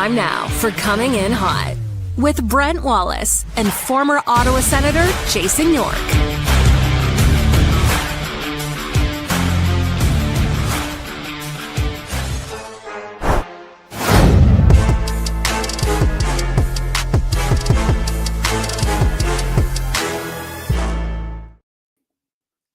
time now for Coming In Hot with Brent Wallace and former Ottawa Senator Jason York.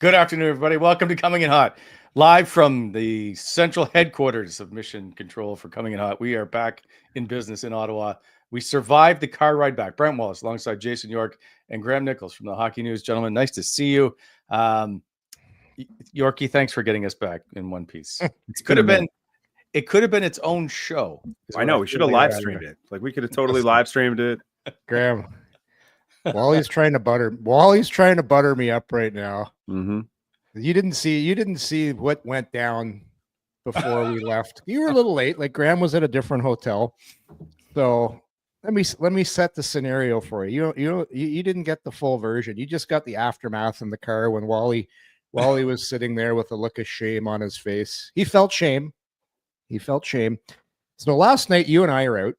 Good afternoon, everybody. Welcome to Coming In Hot, live from the central headquarters of Mission Control for Coming In Hot. We are back in business in Ottawa. We survived the car ride back. Brent Wallace alongside Jason York and Graham Nichols from the Hockey News. Gentlemen, nice to see you. Yorkie, thanks for getting us back in one piece. It could have been its own show. I know. We should have live streamed it. Like, we could have totally live streamed it. Graham. Wally's trying to butter me up right now. Mm-hmm. You didn't see what went down before we left. You were a little late. Like, Graham was at a different hotel. So let me set the scenario for you. You didn't get the full version. You just got the aftermath in the car when Wally was sitting there with a look of shame on his face. He felt shame. So last night you and I are out.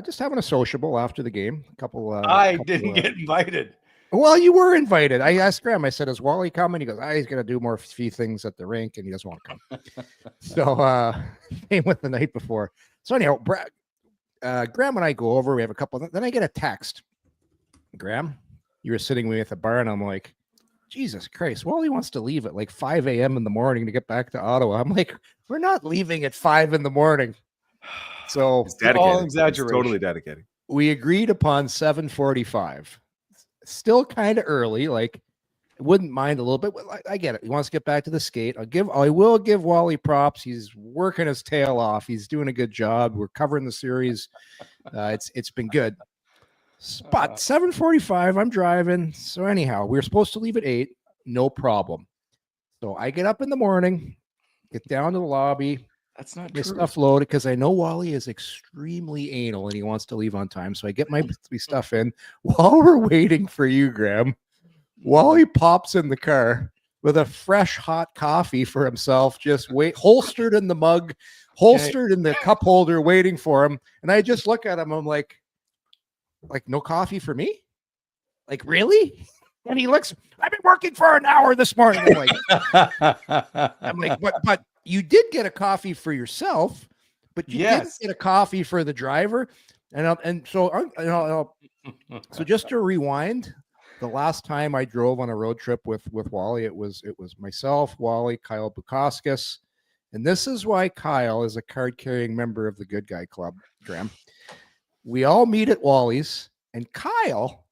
Just having a sociable after the game. I didn't get invited. Well, you were invited. I asked Graham. I said, "Is Wally coming?" He goes, "He's going to do more few things at the rink, and he doesn't want to come." So, same with the night before. So anyhow, Graham and I go over. We have a couple. Then I get a text. Graham, you were sitting with me at the bar, and I'm like, Jesus Christ, Wally wants to leave at like 5 a.m. in the morning to get back to Ottawa. I'm like, we're not leaving at 5 in the morning. So it's dedicated. All exaggeration. It's totally dedicated. We agreed upon 7:45. Still kind of early. Like, I wouldn't mind a little bit. I get it. He wants to get back to the skate. I will give Wally props. He's working his tail off. He's doing a good job. We're covering the series. It's been good. But 7:45, I'm driving. So anyhow, we were supposed to leave at 8. No problem. So I get up in the morning, get down to the lobby. That's not true. true. Stuff loaded because I know Wally is extremely anal and he wants to leave on time. So I get my stuff in. While we're waiting for you, Graham, Wally pops in the car with a fresh hot coffee for himself, just holstered in the mug, holstered in the cup holder, waiting for him. And I just look at him. I'm like, no coffee for me? Like, really? And he looks, I've been working for an hour this morning. I'm like, but you did get a coffee for yourself, but you didn't get a coffee for the driver. So just to rewind, the last time I drove on a road trip with Wally, it was myself, Wally, Kyle Bukauskas. And this is why Kyle is a card-carrying member of the Good Guy Club, Graham. We all meet at Wally's, and Kyle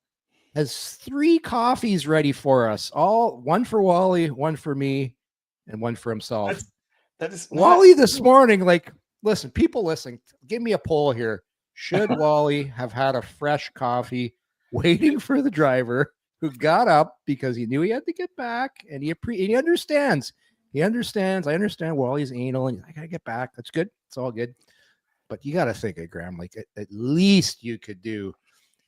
has 3 coffees ready for us. One for Wally, one for me, and one for himself. That is Wally this morning. Like, listen, people listening, give me a poll here. Should Wally have had a fresh coffee waiting for the driver who got up because he knew he had to get back, and he understands. He understands. I understand Wally's anal, and I gotta get back. That's good. It's all good. But you got to think it, Graham. Like, at least you could do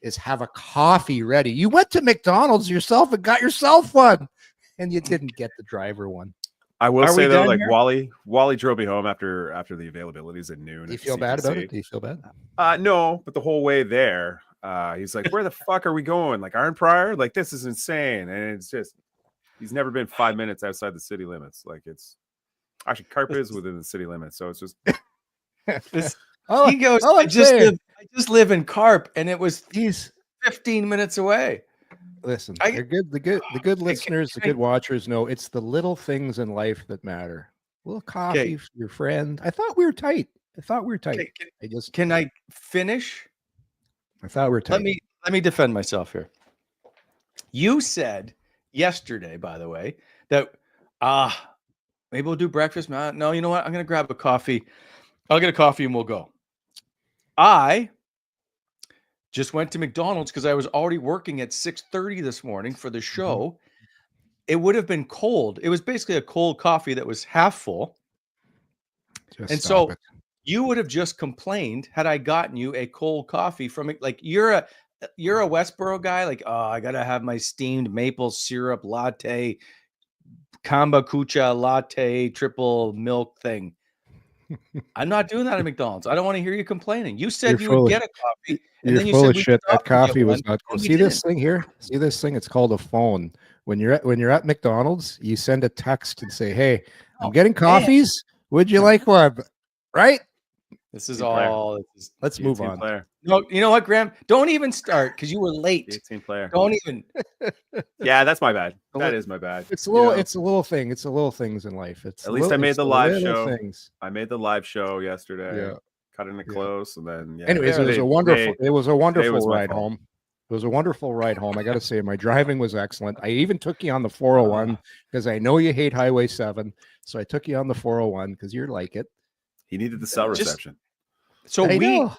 is have a coffee ready. You went to McDonald's yourself and got yourself one, and you didn't get the driver one. I will say though, like, here? Wally drove me home after the availabilities at noon. Do you feel bad about it? Do you feel bad? No, but the whole way there, he's like, "Where the fuck are we going? Like, Iron Pryor? Like, this is insane." And it's just, he's never been 5 minutes outside the city limits. Like, it's actually Carp is within the city limits, so it's just. He goes, I just live in Carp, and it was 15 minutes away. Listen, they're good. The good listeners, the good watchers know it's the little things in life that matter. A little coffee for your friend. I thought we were tight. Can I finish? I thought we were tight. Let me defend myself here. You said yesterday, by the way, that maybe we'll do breakfast. No, you know what? I'm gonna grab a coffee. I'll get a coffee and we'll go. I just went to McDonald's because I was already working at 6:30 this morning for the show. Mm-hmm. It would have been cold. It was basically a cold coffee that was half full. You would have just complained had I gotten you a cold coffee from it. Like, you're a Westboro guy. Like, I gotta have my steamed maple syrup latte, kombucha latte, triple milk thing. I'm not doing that at McDonald's. I don't want to hear you complaining. You said You're you full would of- get a coffee, and You're then you full said of we shit. That stopped and get coffee was one, not cool. and we See this didn't. thing here? See this thing? It's called a phone. When you're at McDonald's, you send a text and say, "Hey, I'm Oh, getting man. coffees. Would you like one?" Right? This is Team player. all. Let's Be a move team on. player. No, you know what, Graham? Don't even start because you were Be a late. team player. Don't even. Yeah, that's my bad. Don't That let- is my bad. It's a You little. know, It's a little thing. It's the little things in life. It's At least I made it's the live little show. Things. I made the live show yesterday. Yeah. Cutting it Yeah. close, and then yeah. Anyways, it was today- a wonderful. today- It was a wonderful was my ride fault. home. It was a wonderful ride home. I got to say, my driving was excellent. I even took you on the 401 because I know you hate Highway 7. So I took you on the 401 because you're like it. He needed the cell Just- reception. So I we know.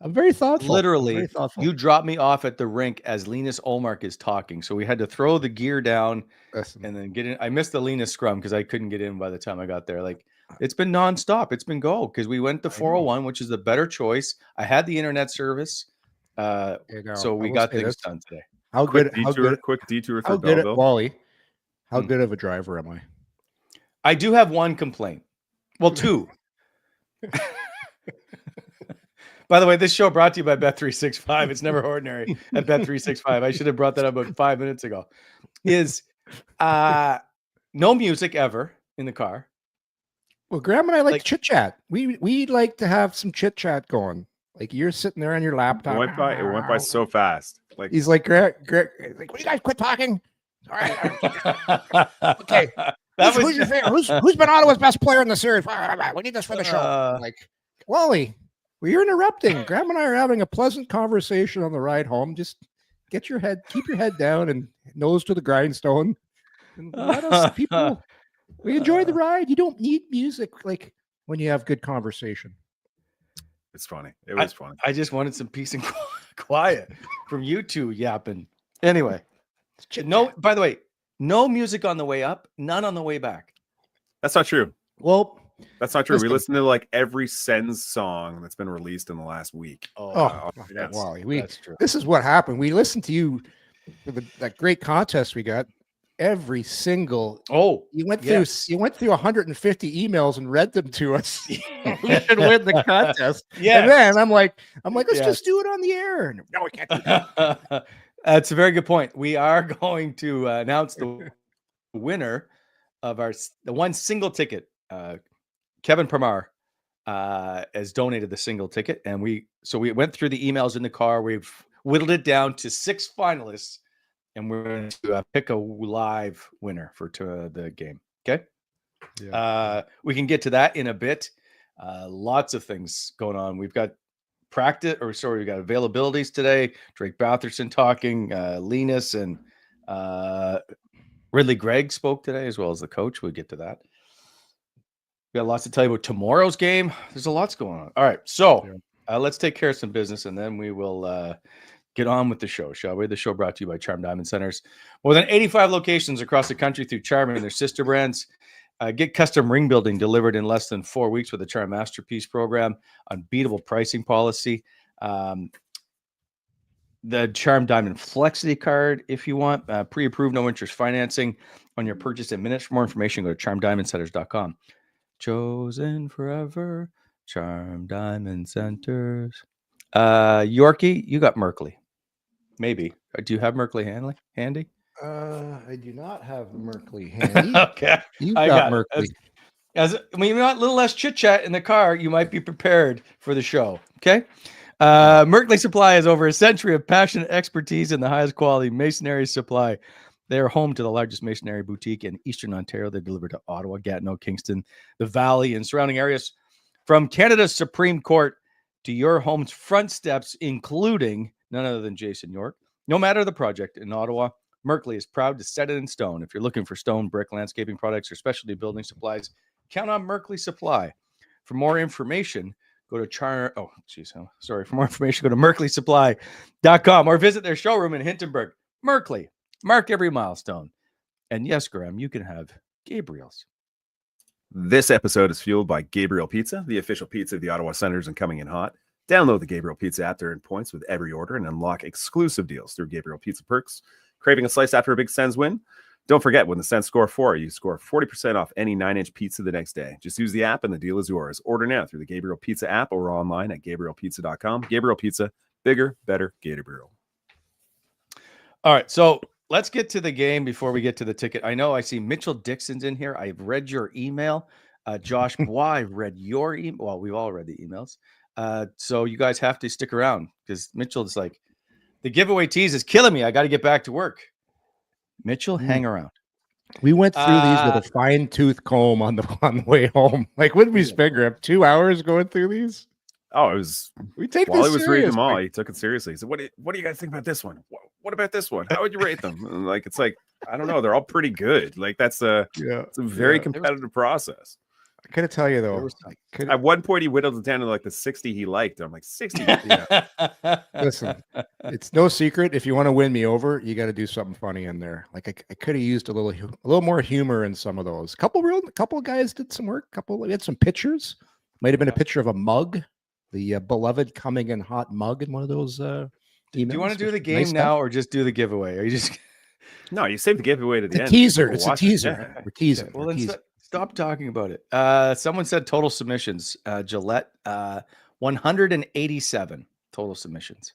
I'm very thoughtful. I'm literally, very thoughtful. you dropped me off at the rink as Linus Olmark is talking. So we had to throw the gear down Listen, and then get in. I missed the Linus scrum because I couldn't get in by the time I got there. Like it's been nonstop. It's been go because we went to I know. 401, which is the better choice. I had the internet service. you know, So I we will got say things this. done today. How Quick good? detour. Quick detour How through good at Belleville. Wally? How Hmm. good of a driver am I? I do have one complaint. Well, two. By the way, this show brought to you by Bet365. It's never ordinary at Bet365. I should have brought that up about 5 minutes ago. Is no music ever in the car. Well, Graham and I like Like- to chit chat. We like to have some chit chat going. Like you're sitting there on your It laptop. went by so fast. Like He's like, Greg, like, will you guys quit talking? All right. Okay. That who's was your favorite? Who's been Ottawa's best player in the series? We need this for the show. Uh, Like, Wally, well, you're interrupting. Graham and I are having a pleasant conversation on the ride home. Just keep your head down and nose to the grindstone. And let us people. We enjoy the ride. You don't need music like when you have good conversation. it's funny. It was funny. I just wanted some peace and quiet from you two yapping. Anyway, no. By the way, no music on the way up, none on the way back. That's not true. Well, That's not true. Listen. We listened to like every Sens song that's been released in the last week. oh, yes. Wally, That's true. this is what happened. We listened to you for that great contest we got. Every single Oh, you went yes. through 150 emails and read them to us. We should win the contest. Yes. And then I'm like, let's Yes. just do it on the air. And, no, we can't do that. That's a very good point. We are going to announce the winner of the one single ticket. Kevin Pramar has donated the single ticket, and we went through the emails in the car. We've whittled it down to 6 finalists, and we're going to pick a live winner for the game. Okay. We can get to that in a bit. Lots of things going on. We've got we got availabilities today. Drake Batherson talking, Linus and Ridley Gregg spoke today, as well as the coach. We'll get to that. We got lots to tell you about tomorrow's game. There's a lots going on. All right, so let's take care of some business, and then we will get on with the show, shall we? The show brought to you by Charm Diamond Centers. More than 85 locations across the country through Charm and their sister brands. Get custom ring building delivered in less than 4 weeks with the Charm Masterpiece program. Unbeatable pricing policy. The Charm Diamond Flexity card, if you want. Pre-approved, no interest financing on your purchase in minutes. For more information, go to charmdiamondcenters.com. Chosen forever, Charm Diamond Centers. Yorkie, you got Merkley. Maybe. Do you have Merkley handy? I do not have Merkley handy. Okay. You've I got got it. Merkley. You want a little less chit chat in the car, you might be prepared for the show. Okay. Merkley Supply has over a century of passionate expertise in the highest quality masonry supply. They are home to the largest masonry boutique in Eastern Ontario. They deliver to Ottawa, Gatineau, Kingston, the Valley, and surrounding areas. From Canada's Supreme Court to your home's front steps, including none other than Jason York. No matter the project in Ottawa, Merkley is proud to set it in stone. If you're looking for stone, brick, landscaping products, or specialty building supplies, count on Merkley Supply. For more information, go to For more information, go to merkleysupply.com or visit their showroom in Hintonburg. Merkley, mark every milestone. And yes, Graham, you can have Gabriel's. This episode is fueled by Gabriel Pizza, the official pizza of the Ottawa Senators and coming in hot. Download the Gabriel Pizza app to earn points with every order and unlock exclusive deals through Gabriel Pizza Perks. Craving a slice after a big Sens win? Don't forget, when the Sens score 4, you score 40% off any 9-inch pizza the next day. Just use the app and the deal is yours. Order now through the Gabriel Pizza app or online at GabrielPizza.com. Gabriel Pizza, bigger, better, Gabriel. All right, so let's get to the game before we get to the ticket. I know I see Mitchell Dixon's in here. I've read your email. Josh Bois, I've read your email. Well, we've all read the emails. So you guys have to stick around because Mitchell's like, the giveaway tease is killing me. I got to get back to work. Mitchell, hang around. We went through these with a fine tooth comb on the way home. Like, what did we spend, Graham? 2 hours going through these? Oh, it was. We take while this he was reading serious, them all, Mike. he took it seriously. He said, "What do you guys think about this one? What about this one? How would you rate them?" And like, it's like, I don't know. They're all pretty good. Like, it's a very competitive process. I gotta tell you though, At one point he whittled it down to like the 60 he liked. I'm like, 60. Yeah. listen, it's no secret. If you want to win me over, you got to do something funny in there. Like I could have used a little more humor in some of those. Couple of guys did some work. We had some pictures. Might have been a picture of a mug, the beloved coming in hot mug in one of those emails. Do you want to do the game now or just do the giveaway? Are you just No, you saved the giveaway to the end. Teaser. It's a teaser. We're teasing. Well, then stop talking about it. Someone said total submissions. Gillette, 187 total submissions.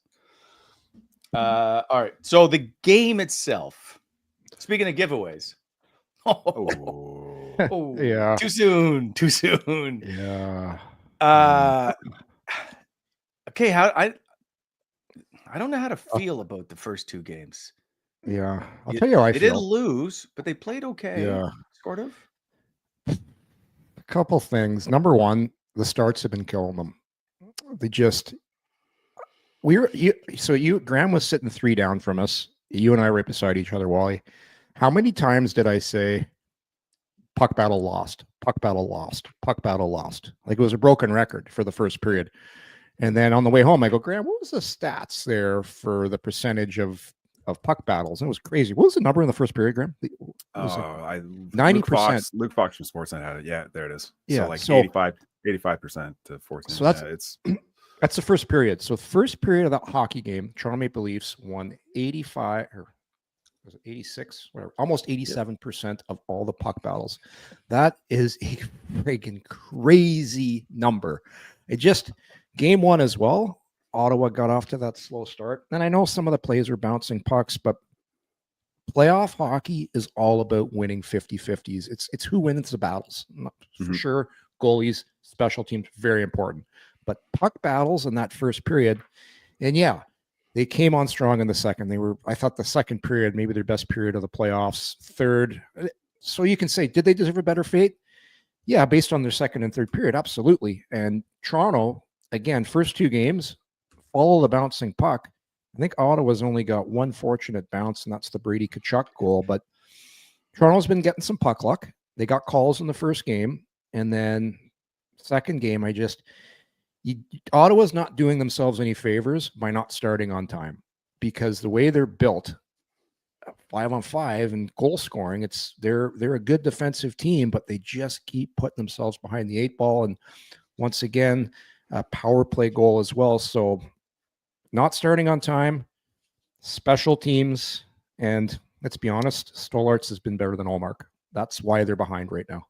All right. So the game itself. Speaking of giveaways. Yeah. Too soon. Yeah. Okay. I don't know how to feel about the first two games. Yeah. I'll tell you how I They feel. didn't lose, but they played okay. Yeah. Sort of. A couple things. Number one, the starts have been killing them. They just Graham was sitting 3 down from us. You and I right beside each other, Wally. How many times did I say puck battle lost, puck battle lost, puck battle lost? Like it was a broken record for the first period. And then on the way home, I go, Graham, what was the stats there for the percentage of puck battles? And it was crazy. What was the number in the first period, Graham? 90%. Luke Fox from Sportsnet had it. Yeah, there it is. Yeah, so like 85% to 14. So that's the first period. So first period of that hockey game, Toronto Maple Leafs won 85 or was it 86, whatever, almost 87% of all the puck battles. That is a freaking crazy number. Game one as well. Ottawa got off to that slow start. And I know some of the plays are bouncing pucks, but playoff hockey is all about winning 50-50s. It's who wins the battles. For sure, goalies, special teams, very important. But puck battles in that first period, and yeah, they came on strong in the second. I thought the second period, maybe their best period of the playoffs, third. So you can say, did they deserve a better fate? Yeah, based on their second and third period, absolutely. And Toronto, again, first 2 games, follow the bouncing puck. I think Ottawa's only got one fortunate bounce, and that's the Brady Tkachuk goal. But Toronto's been getting some puck luck. They got calls in the first game, and then second game, Ottawa's not doing themselves any favors by not starting on time, because the way they're built, 5-on-5 and goal scoring, they're a good defensive team, but they just keep putting themselves behind the 8 ball. And once again, a power play goal as well. So not starting on time, special teams, and let's be honest, Stollarts has been better than Ullmark. That's why they're behind right now.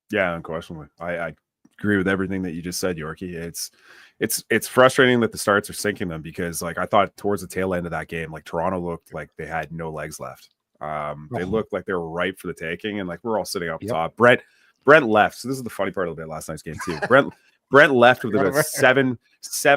Yeah, unquestionably. I agree with everything that you just said, Yorkie. It's frustrating that the starts are sinking them, because like I thought towards the tail end of that game, like Toronto looked like they had no legs left. They looked like they were ripe for the taking, and like we're all sitting up top. Brent left. So this is the funny part of the last night's game too. Brent left with about 7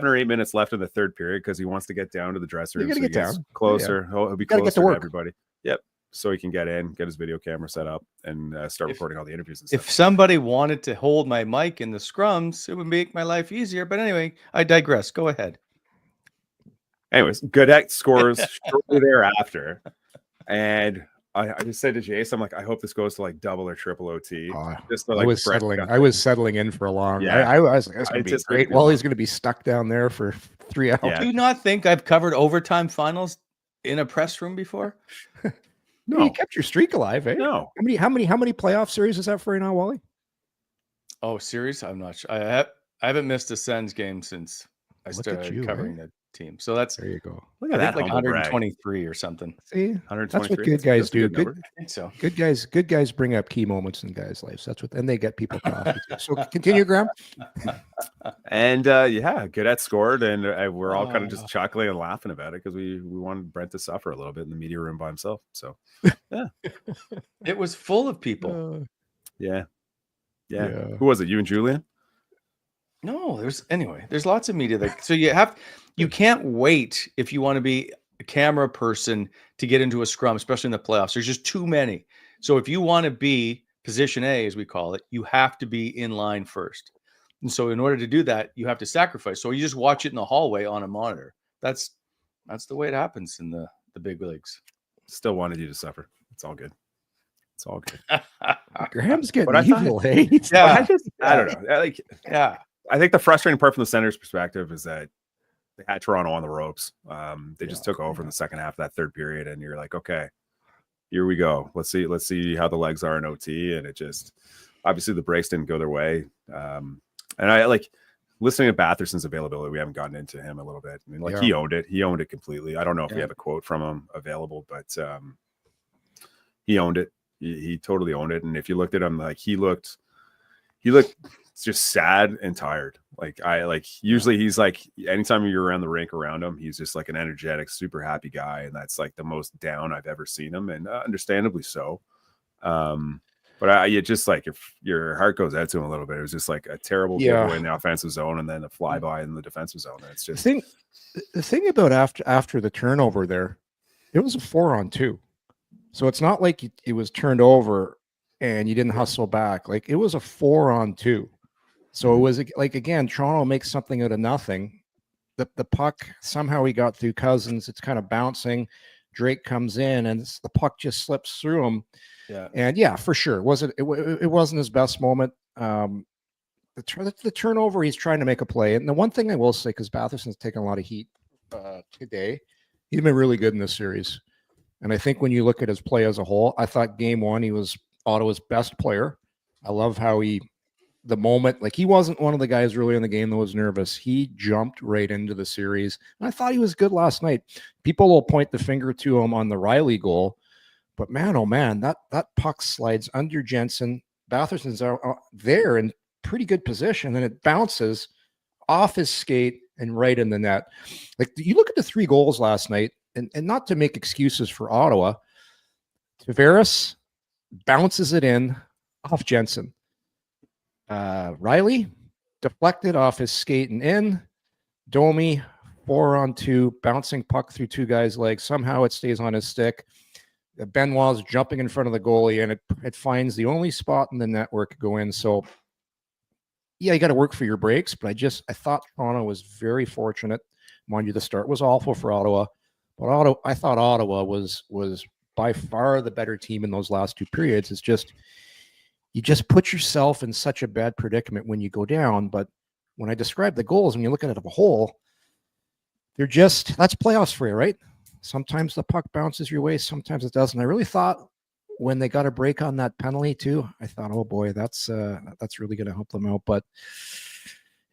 or 8 minutes left in the third period because he wants to get down to the dressing room. You gotta get down closer. Yeah. He'll be closer to everybody. Yep. So he can get in, get his video camera set up, and start recording all the interviews and stuff. If somebody wanted to hold my mic in the scrums, it would make my life easier. But anyway, I digress. Go ahead. Anyways, Godet scores shortly thereafter. And I just said to Jace, I'm like, I hope this goes to like double or triple OT. Just to, like, I was settling in for a long. Yeah. I was like, that's gonna be great. Well, he's gonna be stuck down there for 3 hours. Yeah. Do you not think I've covered overtime finals in a press room before? No, you kept your streak alive, eh? No. How many playoff series is that for you now, Wally? Oh, series? I'm not sure. I haven't missed a Sens game since I started covering it. team. So that's There you go. Look I at think that like humble brag. 123 or something. See, that's 123. what good guys That's a do. good number. I think so. Good guys bring up key moments in guys' lives. That's what, and they get people coffee too. So continue, Graham. And Goodette scored, and we're all kind of just chuckling and laughing about it because we wanted Brent to suffer a little bit in the media room by himself. So yeah, It was full of people. yeah. Yeah. Who was it? You and Julian? No, there's lots of media that so you can't wait if you want to be a camera person to get into a scrum, especially in the playoffs. There's just too many. So if you want to be position A, as we call it, you have to be in line first. And so in order to do that, you have to sacrifice. So you just watch it in the hallway on a monitor. That's the way it happens in the big leagues. Still wanted you to suffer. It's all good. It's all good. Graham's getting But I thought- evil, eh? Yeah. I don't know. Yeah. I think the frustrating part from the Senators' perspective is that they had Toronto on the ropes. They just took over in the second half of that third period, and you're like, okay, here we go. Let's see how the legs are in OT, and it just obviously the breaks didn't go their way. And I like listening to Batherson's availability. We haven't gotten into him a little bit. I mean, he owned it. He owned it completely. I don't know if we have a quote from him available, but he owned it. He totally owned it. And if you looked at him, like he looked just sad and tired. Usually he's like, anytime you're around the rink around him, he's just like an energetic, super happy guy. And that's like the most down I've ever seen him. And understandably so. But you just like, if your heart goes out to him a little bit, it was just like a terrible giveaway in the offensive zone and then a flyby in the defensive zone. And it's just the thing about after the turnover there, it was a 4-on-2. So it's not like it was turned over and you didn't hustle back. Like it was a 4-on-2. So it was like, again, Toronto makes something out of nothing. The puck, somehow he got through Cousins. It's kind of bouncing. Drake comes in and the puck just slips through him. Yeah. And yeah, for sure. It wasn't his best moment. The turnover, he's trying to make a play. And the one thing I will say, because Batherson's taken a lot of heat today, he's been really good in this series. And I think when you look at his play as a whole, I thought game one, he was Ottawa's best player. I love how the moment, like he wasn't one of the guys really in the game that was nervous. He jumped right into the series. And I thought he was good last night. People will point the finger to him on the Riley goal. But man, oh man, that puck slides under Jensen. Batherson's out there in pretty good position, and it bounces off his skate and right in the net. Like you look at the 3 goals last night, and not to make excuses for Ottawa, Tavares bounces it in off Jensen. Riley deflected off his skate and in. Domi 4-on-2, bouncing puck through 2 guys' legs. Somehow it stays on his stick. Benoit's jumping in front of the goalie, and it finds the only spot in the network to go in. So, yeah, you got to work for your breaks, but I thought Toronto was very fortunate. Mind you, the start was awful for Ottawa, but I thought Ottawa was by far the better team in those last 2 periods. It's just you just put yourself in such a bad predicament when you go down. But when I describe the goals, when you look at it as a whole, that's playoffs for you, right? Sometimes the puck bounces your way, sometimes it doesn't. I really thought when they got a break on that penalty too, I thought, oh boy, that's really going to help them out. But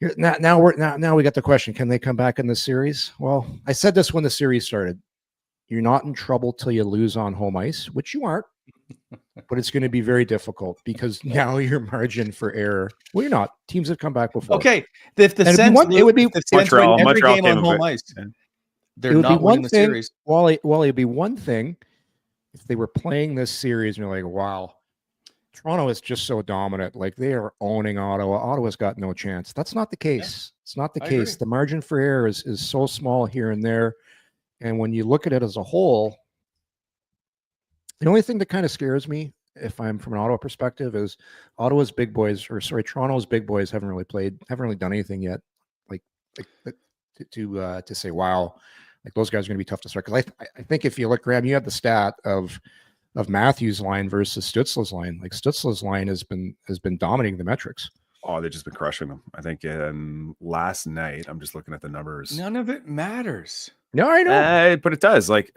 now we got the question: can they come back in the series? Well, I said this when the series started. You're not in trouble till you lose on home ice, which you aren't. But it's going to be very difficult because now your margin for error. Well, you're not. Teams have come back before. Okay, if the Sens it would be Montreal. every Montreal game on came a home bit- ice. yeah. They're it would not be winning one the thing. series. Wally, it'd be one thing if they were playing this series and you're like, wow, Toronto is just so dominant. Like they are owning Ottawa. Ottawa's got no chance. That's not the case. Yeah, it's not the case. Agree. The margin for error is so small here and there. And when you look at it as a whole, the only thing that kind of scares me, if I'm from an Ottawa perspective, is Toronto's big boys haven't really done anything yet. Like to say, wow, like those guys are going to be tough to start. Because I think if you look, Graham, you have the stat of Matthews' line versus Stützle's line. Like Stützle's line has been dominating the metrics. Oh, they've just been crushing them. I think last night, I'm just looking at the numbers. None of it matters. No, I know. But it does. Like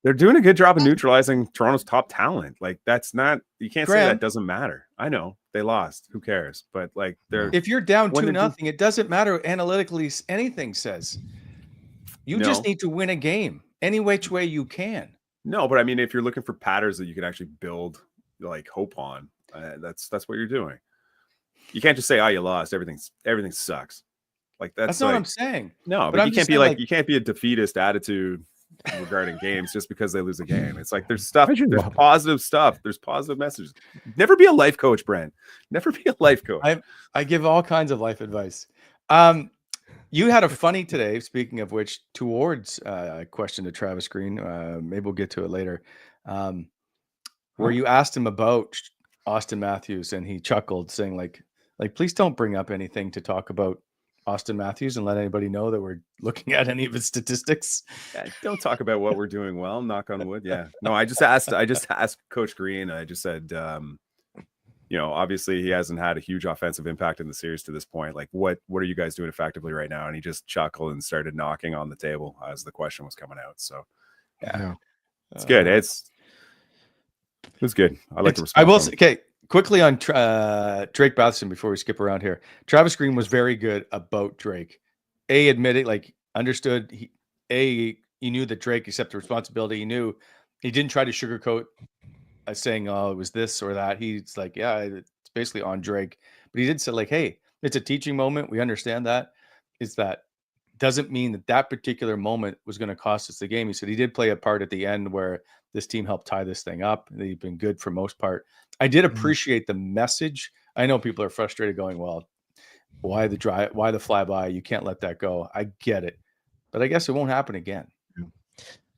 they're doing a good job of neutralizing Toronto's top talent. Like that's not, you can't say that doesn't matter. I know they lost. Who cares? But like if you're down 2-0, it doesn't matter. Analytically, anything says You just need to win a game any which way you can. No, but I mean, if you're looking for patterns that you can actually build like hope on, that's what you're doing. You can't just say, "Oh, you lost. Everything sucks." Like that's not like, what I'm saying. No, but you can't be like you can't be a defeatist attitude regarding games just because they lose a game. It's like there's positive stuff. There's positive messages. Never be a life coach, Brent. Never be a life coach. I give all kinds of life advice. You had a funny today, speaking of which, towards a question to Travis Green. Maybe we'll get to it later. Where you asked him about Austin Matthews and he chuckled, saying like, please don't bring up anything to talk about Austin Matthews and let anybody know that we're looking at any of his statistics. Yeah, don't talk about what we're doing well, knock on wood. Yeah. No, I just asked Coach Green. I just said, obviously he hasn't had a huge offensive impact in the series to this point. Like what are you guys doing effectively right now? And he just chuckled and started knocking on the table as the question was coming out. So yeah. It's good. It was good. I like the response. I will say, okay, quickly on Drake Batherson before we skip around here. Travis Green was very good about Drake. Admitted, like understood. He knew that Drake accepted responsibility. He knew he didn't try to sugarcoat saying, "Oh, it was this or that." He's like, "Yeah, it's basically on Drake." But he did say, like, "Hey, it's a teaching moment. We understand that. It's that doesn't mean that particular moment was going to cost us the game." He said he did play a part at the end where this team helped tie this thing up. They've been good for most part. I did appreciate the message. I know people are frustrated going, "Well, why the flyby? You can't let that go." I get it, but I guess it won't happen again.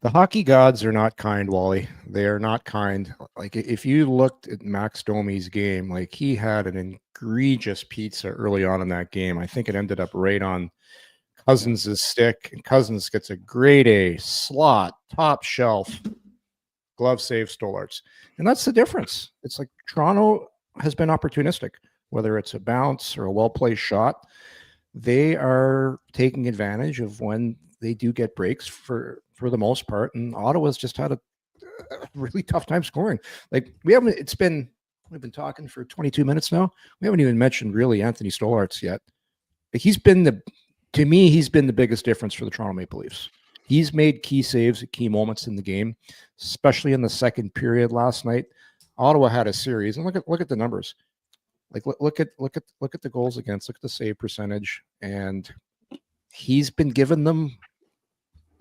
The hockey gods are not kind, Wally. They are not kind. Like if you looked at Max Domi's game, like he had an egregious pizza early on in that game. I think it ended up right on Cousins' stick, and Cousins gets a grade A slot, top shelf, glove save Stolarz. And that's the difference. It's like Toronto has been opportunistic, whether it's a bounce or a well-placed shot. They are taking advantage of when they do get breaks for the most part. And Ottawa's just had a really tough time scoring. Like we've been talking for 22 minutes now. We haven't even mentioned really Anthony Stolarz yet. But to me, he's been the biggest difference for the Toronto Maple Leafs. He's made key saves at key moments in the game, especially in the second period last night. Ottawa had a series, and look at the numbers. Like look at the goals against, look at the save percentage, and he's been giving them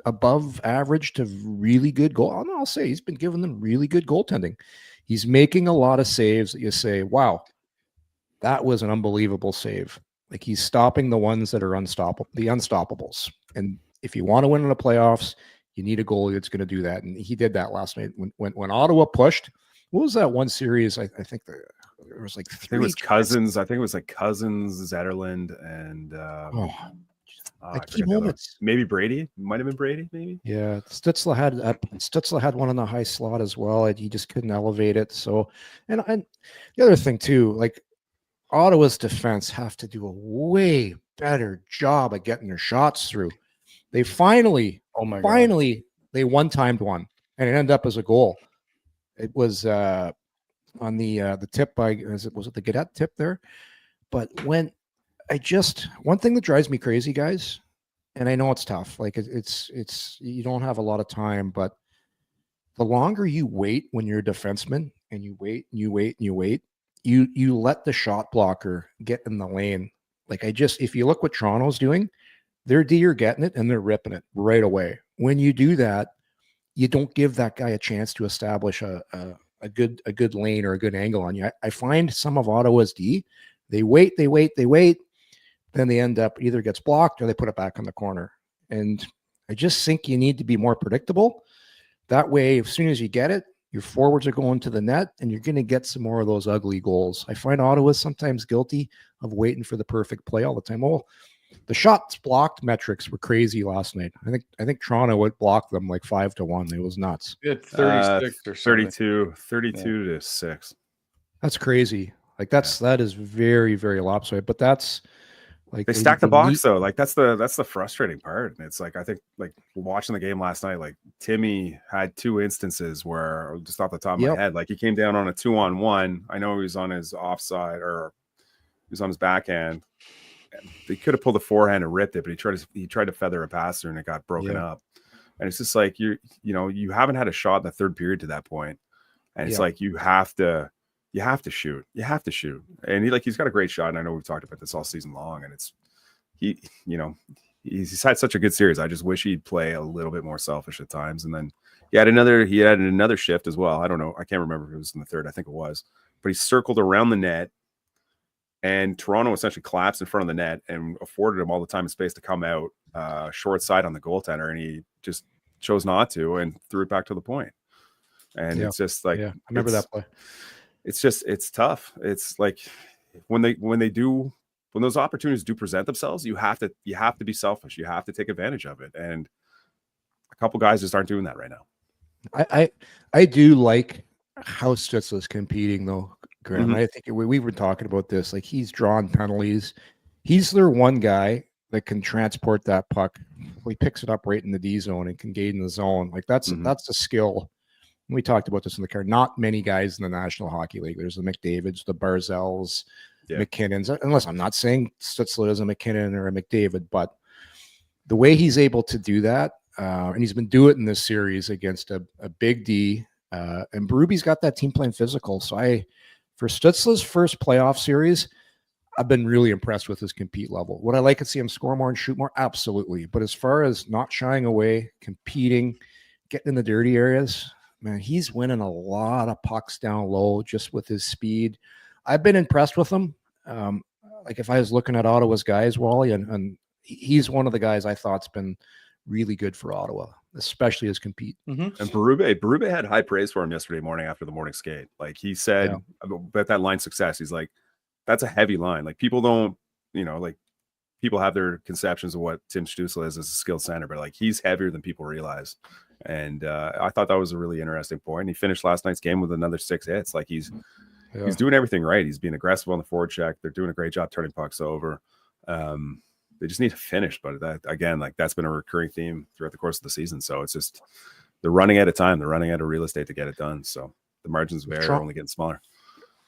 above average to really good goal. I'll say he's been giving them really good goaltending. He's making a lot of saves that you say, "Wow, that was an unbelievable save." Like he's stopping the ones that are unstoppable, the unstoppables. And if you want to win in the playoffs, you need a goalie that's going to do that. And he did that last night when Ottawa pushed. What was that one series? I think there was like three. It was Cousins. I think it was like Cousins, Zetterland, and key moments. Maybe Brady. Might have been Brady. Maybe. Yeah, Stützle had one in the high slot as well, and he just couldn't elevate it. So, and the other thing too, like Ottawa's defense have to do a way better job of getting their shots through. They finally, they one-timed one, and it ended up as a goal. It was on the tip by was it the Gaudette tip there? But one thing that drives me crazy, guys, and I know it's tough. Like it's you don't have a lot of time, but the longer you wait when you're a defenseman, and you wait, you let the shot blocker get in the lane. Like if you look what Toronto's doing, their D are getting it and they're ripping it right away. When you do that, you don't give that guy a chance to establish a good lane or a good angle on you. I find some of Ottawa's D, they wait, then they end up either gets blocked or they put it back in the corner. And I just think you need to be more predictable. That way, as soon as you get it, your forwards are going to the net and you're going to get some more of those ugly goals. I find Ottawa sometimes guilty of waiting for the perfect play all the time. Well, the shots blocked metrics were crazy last night. I think Toronto would block them like 5-1. It was nuts. It 36 or 32 to 6. That's crazy. Like that is very, very lopsided. But that's like they stack the box though. Like that's the frustrating part. And it's like I think like watching the game last night, like Timmy had 2 instances where just off the top of my head, like he came down on a 2-on-1. I know he was on his offside or he was on his backhand. They could have pulled the forehand and ripped it, but he tried to feather a passer and it got broken up. And it's just like you haven't had a shot in the third period to that point. And it's like you have to shoot. You have to shoot. And he's got a great shot. And I know we've talked about this all season long. And he's had such a good series. I just wish he'd play a little bit more selfish at times. And then he had another shift as well. I don't know. I can't remember if it was in the third. I think it was. But he circled around the net. And Toronto essentially collapsed in front of the net and afforded him all the time and space to come out short side on the goaltender. And he just chose not to and threw it back to the point. And it's just like, I remember that play. It's tough. It's like when those opportunities do present themselves, you have to be selfish. You have to take advantage of it. And a couple guys just aren't doing that right now. I do like how Stützle's competing though. Graham, Mm-hmm. I think we were talking about this. Like he's drawn penalties. He's their one guy that can transport that puck. He picks it up right in the D zone and can gate in the zone. Like that's a skill. And we talked about this in the car. Not many guys in the National Hockey League. There's the McDavids, the Barzels, McKinnons. Unless I'm not saying Stützle is a McKinnon or a McDavid, but the way he's able to do that, and he's been doing it in this series against a big D. And Berube's got that team playing physical. So for Stützle's first playoff series, I've been really impressed with his compete level. Would I like to see him score more and shoot more? Absolutely. But as far as not shying away, competing, getting in the dirty areas, man, he's winning a lot of pucks down low just with his speed. I've been impressed with him. Like if I was looking at Ottawa's guys, Wally, and he's one of the guys I thought's been really good for Ottawa, especially as compete. Mm-hmm. And Berube had high praise for him yesterday morning after the morning skate. Like he said about that line success, he's like, that's a heavy line. Like people don't, like people have their conceptions of what Tim Stützle is as a skilled center, but like he's heavier than people realize. And I thought that was a really interesting point. He finished last night's game with another 6 hits. Like he's doing everything right. He's being aggressive on the forward check. They're doing a great job turning pucks over. They just need to finish, but that again, like that's been a recurring theme throughout the course of the season. So it's just they're running out of time. They're running out of real estate to get it done. So the margins are only getting smaller.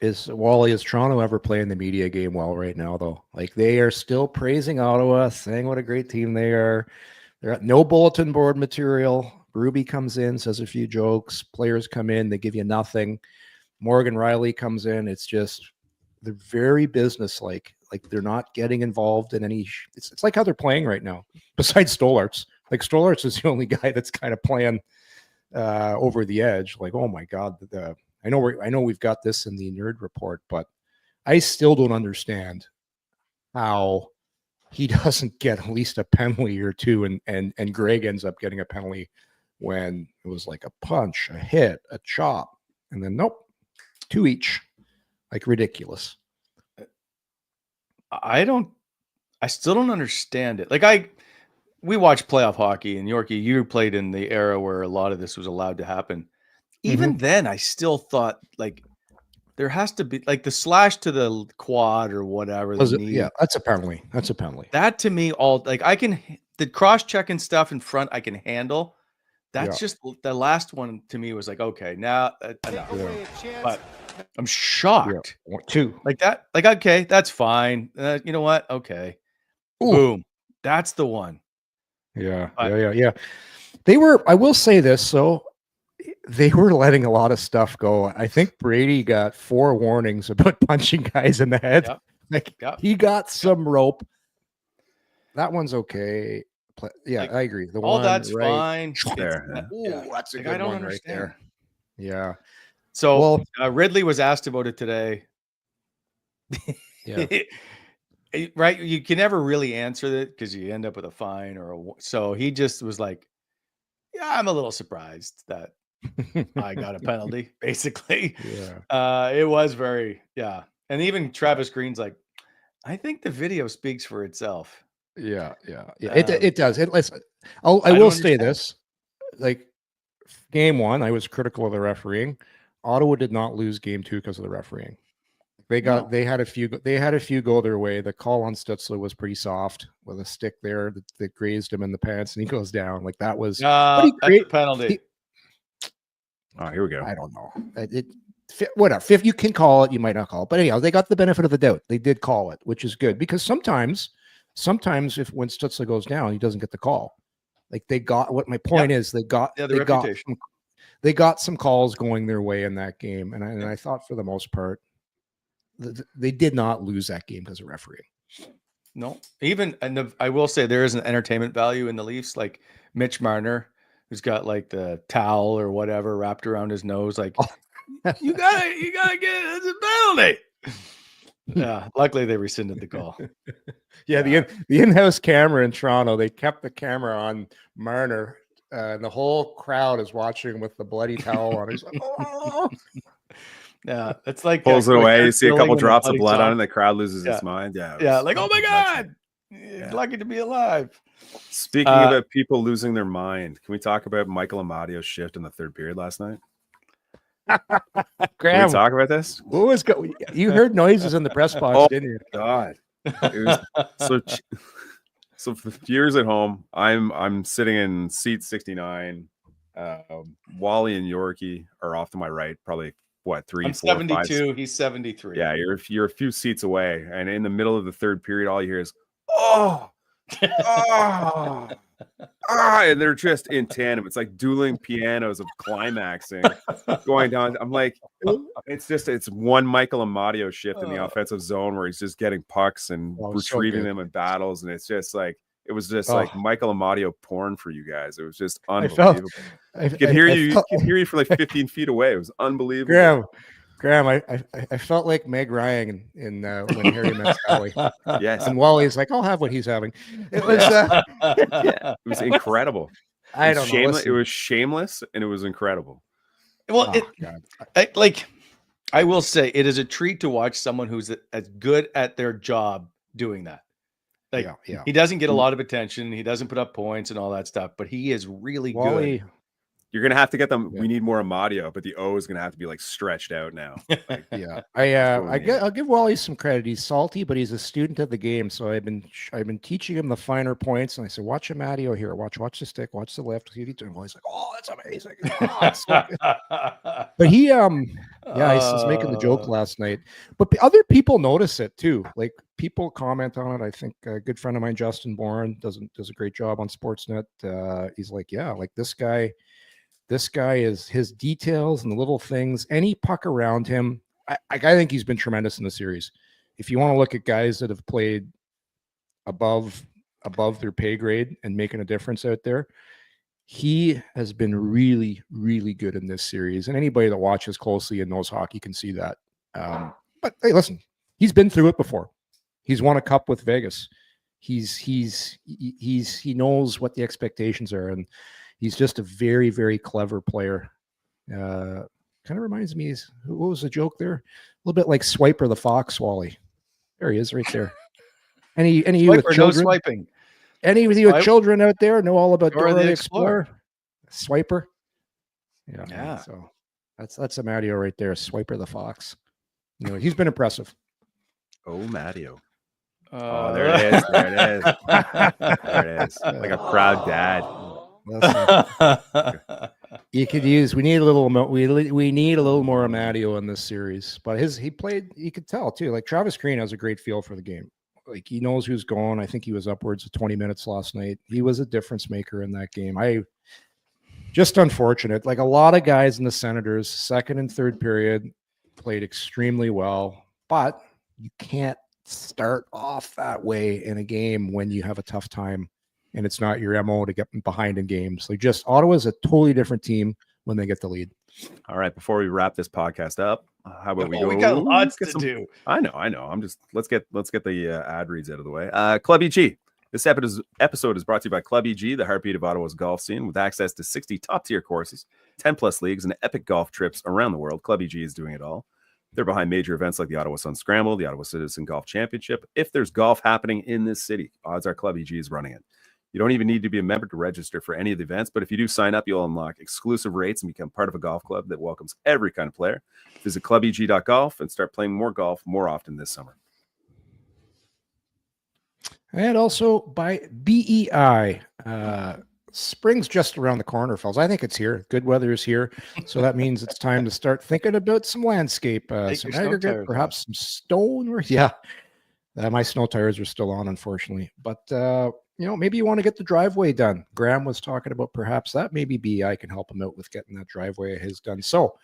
Is Toronto ever playing the media game well right now, though? Like they are still praising Ottawa, saying what a great team they are. They're at no bulletin board material. Berube comes in, says a few jokes. Players come in, they give you nothing. Morgan Riley comes in. It's just they're very businesslike. Like they're not getting involved in any. It's like how they're playing right now. Besides Stolarz, like Stolarz is the only guy that's kind of playing over the edge. Like, oh my God, I know we've got this in the nerd report, but I still don't understand how he doesn't get at least a penalty or two, and Greg ends up getting a penalty when it was like a punch, a hit, a chop, and then nope, 2 each, like ridiculous. I still don't understand it. Like we watch playoff hockey, and Yorkie, you played in the era where a lot of this was allowed to happen. Even then, I still thought like there has to be like the slash to the quad or whatever. Yeah, that's a penalty. That's a penalty. That to me, the cross checking stuff in front, I can handle. That's just the last one to me was like, okay, now, but I'm shocked. Yeah. 2 like that. Like, okay, that's fine. You know what? Okay. Ooh. Boom. That's the one. Yeah. They were, I will say this. So they were letting a lot of stuff go. I think Brady got 4 warnings about punching guys in the head. He got some rope. That one's okay. I agree. That's fine. There. That's a good one right there. Yeah. So Ridley was asked about it today. Yeah. Right. You can never really answer it because you end up with a fine so he just was like, yeah, I'm a little surprised that I got a penalty, basically. Yeah. It was very, And even Travis Green's like, I think the video speaks for itself. Yeah. It does. I will say this. Like game 1, I was critical of the refereeing. Ottawa did not lose game 2 because of the refereeing. They had a few go their way. The call on Stützle was pretty soft with a stick there that grazed him in the pants, and he goes down. Like that was that's a penalty. Oh, here we go. I don't know. whatever. If you can call it, you might not call it. But anyhow, they got the benefit of the doubt. They did call it, which is good because sometimes if when Stützle goes down, he doesn't get the call. Like they got what my point is. They got they got some calls going their way in that game, and I thought for the most part they did not lose that game because of refereeing. No, I will say there is an entertainment value in the Leafs, like Mitch Marner, who's got like the towel or whatever wrapped around his nose, like you gotta get it's a penalty. Yeah, luckily they rescinded the call. The in-house camera in Toronto, they kept the camera on Marner, and the whole crowd is watching with the bloody towel on. He's like, oh. Yeah, it's like pulls it away. You see a couple drops of blood on on it, and the crowd loses its mind. Yeah, like, oh my god, lucky to be alive. Speaking about people losing their mind, can we talk about Michael Amadio's shift in the third period last night? Graham, can we talk about this? What was you heard noises in the press box, didn't you? God, it was so for viewers at home, I'm sitting in seat 69. Wally and Yorkie are off to my right, probably. What, 3, I'm 4, 72. 5. He's 73. Yeah, you're a few seats away, and in the middle of the third period, all you hear is and they're just in tandem. It's like dueling pianos of climaxing going down. I'm like, it's one Michael Amadio shift in the offensive zone where he's just getting pucks and retrieving them in battles, and it's just like. It was just like Michael Amadio porn for you guys. It was just unbelievable. I could hear you for like 15 feet away. It was unbelievable. Graham, I felt like Meg Ryan in when Harry met Sally. Yes, and Wally's like, I'll have what he's having. It was it was incredible. It was shameless and it was incredible. Well, I will say it is a treat to watch someone who's as good at their job doing that. Like, he doesn't get a lot of attention. He doesn't put up points and all that stuff, but he is really good. You're going to have to get them. We need more Amadio, but the O is going to have to be like stretched out now. Like, I'll give Wally some credit. He's salty, but he's a student of the game. So I've been teaching him the finer points. And I said, watch Amadio here. Watch the stick. Watch the left. See what he's doing. Wally's like, oh, that's amazing. But he's making the joke last night. But other people notice it too. Like people comment on it. I think a good friend of mine, Justin Bourne, does a great job on Sportsnet. He's like, this guy is his details and the little things, any puck around him. I think he's been tremendous in the series. If you want to look at guys that have played above their pay grade and making a difference out there, he has been really, really good in this series. And anybody that watches closely and knows hockey can see that. But hey, listen, he's been through it before. He's won a cup with Vegas. He knows what the expectations are, and he's just a very, very clever player. Kind of reminds me, what was the joke there? A little bit like Swiper the Fox, Wally. There he is, right there. Any of you with children? No swiping. Any of you with children out there know all about Dora the Explorer? Swiper. Yeah. So that's Amadio right there, Swiper the Fox. He's been impressive. Oh, Matteo. There it is. There it is. Like a proud dad. You could use. We need a little more. We need a little more Amadio in this series. But he played. You could tell too. Like Travis Green has a great feel for the game. Like he knows who's going. I think he was upwards of 20 minutes last night. He was a difference maker in that game. Just unfortunate. Like a lot of guys in the Senators, second and third period played extremely well, but you can't start off that way in a game when you have a tough time and it's not your MO to get behind in games. Like Ottawa's a totally different team when they get the lead. All right, before we wrap this podcast up, how about we go? We got lots to do. I know. I'm just let's get the ad reads out of the way. Club EG. This episode is brought to you by Club EG, the heartbeat of Ottawa's golf scene, with access to 60 top-tier courses, 10+ leagues, and epic golf trips around the world. Club EG is doing it all. They're behind major events like the Ottawa Sun Scramble, the Ottawa Citizen Golf Championship. If there's golf happening in this city, odds are Club EG is running it. You don't even need to be a member to register for any of the events, but if you do sign up, you'll unlock exclusive rates and become part of a golf club that welcomes every kind of player. Visit clubeg.golf and start playing more golf more often this summer. And also by BEI. Spring's just around the corner, fellas. I think it's here. Good weather is here. So that means it's time to start thinking about some landscape, Take some your snow aggregate, tires perhaps some stone. Yeah. My snow tires are still on, unfortunately. But, maybe you want to get the driveway done. Graham was talking about perhaps that maybe BI can help him out with getting that driveway of his done. So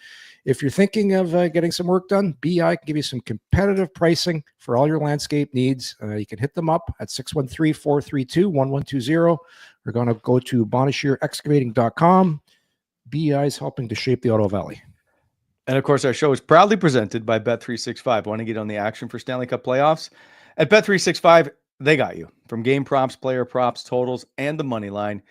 if you're thinking of getting some work done, BI can give you some competitive pricing for all your landscape needs. You can hit them up at 613-432-1120. We're going to go to bonashirexcavating.com. BI is helping to shape the Ottawa Valley. And of course, our show is proudly presented by Bet365. Want to get on the action for Stanley Cup playoffs? At Bet365, they got you. From game props, player props, totals, and the money line.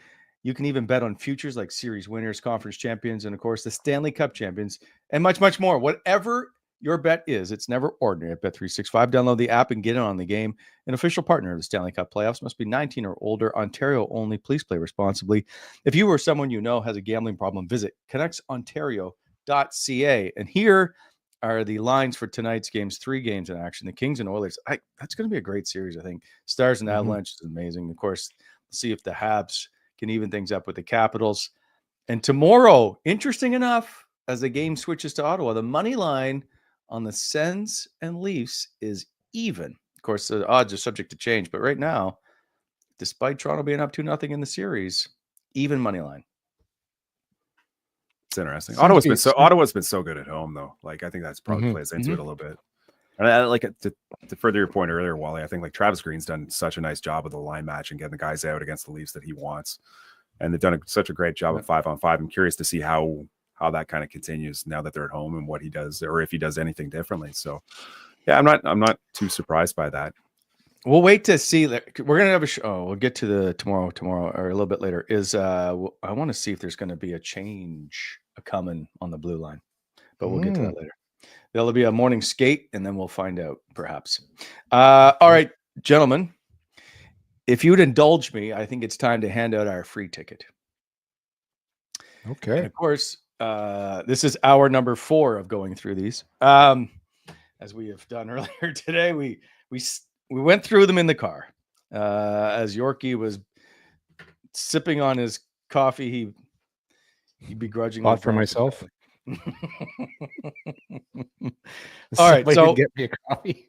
You can even bet on futures like series winners, conference champions, and of course, the Stanley Cup champions, and much, much more. Whatever your bet is, it's never ordinary at Bet365. Download the app and get in on the game. An official partner of the Stanley Cup playoffs. Must be 19 or older. Ontario only. Please play responsibly. If you or someone you know has a gambling problem, visit connectsontario.ca. And here are the lines for tonight's games. 3 games in action. The Kings and Oilers. That's going to be a great series, I think. Stars and Avalanche is amazing. Of course, let's see if the Habs can even things up with the Capitals. And tomorrow, interesting enough, as the game switches to Ottawa, the money line on the Sens and Leafs is even. Of course, the odds are subject to change, but right now, despite Toronto being up 2-0 in the series, even money line. It's interesting. Ottawa's been so good at home, though. Like, I think that's probably plays into it a little bit. And I like to further your point earlier, Wally. I think like Travis Green's done such a nice job with the line match and getting the guys out against the Leafs that he wants, and they've done such a great job at 5-on-5. I'm curious to see how that kind of continues now that they're at home and what he does, or if he does anything differently. So, yeah, I'm not too surprised by that. We'll wait to see. We're gonna have a show. Oh, we'll get to the tomorrow or a little bit later. I want to see if there's going to be a change coming on the blue line, but we'll get to that later. There'll be a morning skate, and then we'll find out, perhaps. All right, gentlemen, if you'd indulge me, I think it's time to hand out our free ticket. Okay. And of course, this is hour number 4 of going through these. As we have done earlier today, we went through them in the car. As Yorkie was sipping on his coffee, he begrudgingly bought for myself. All right, so get me a coffee.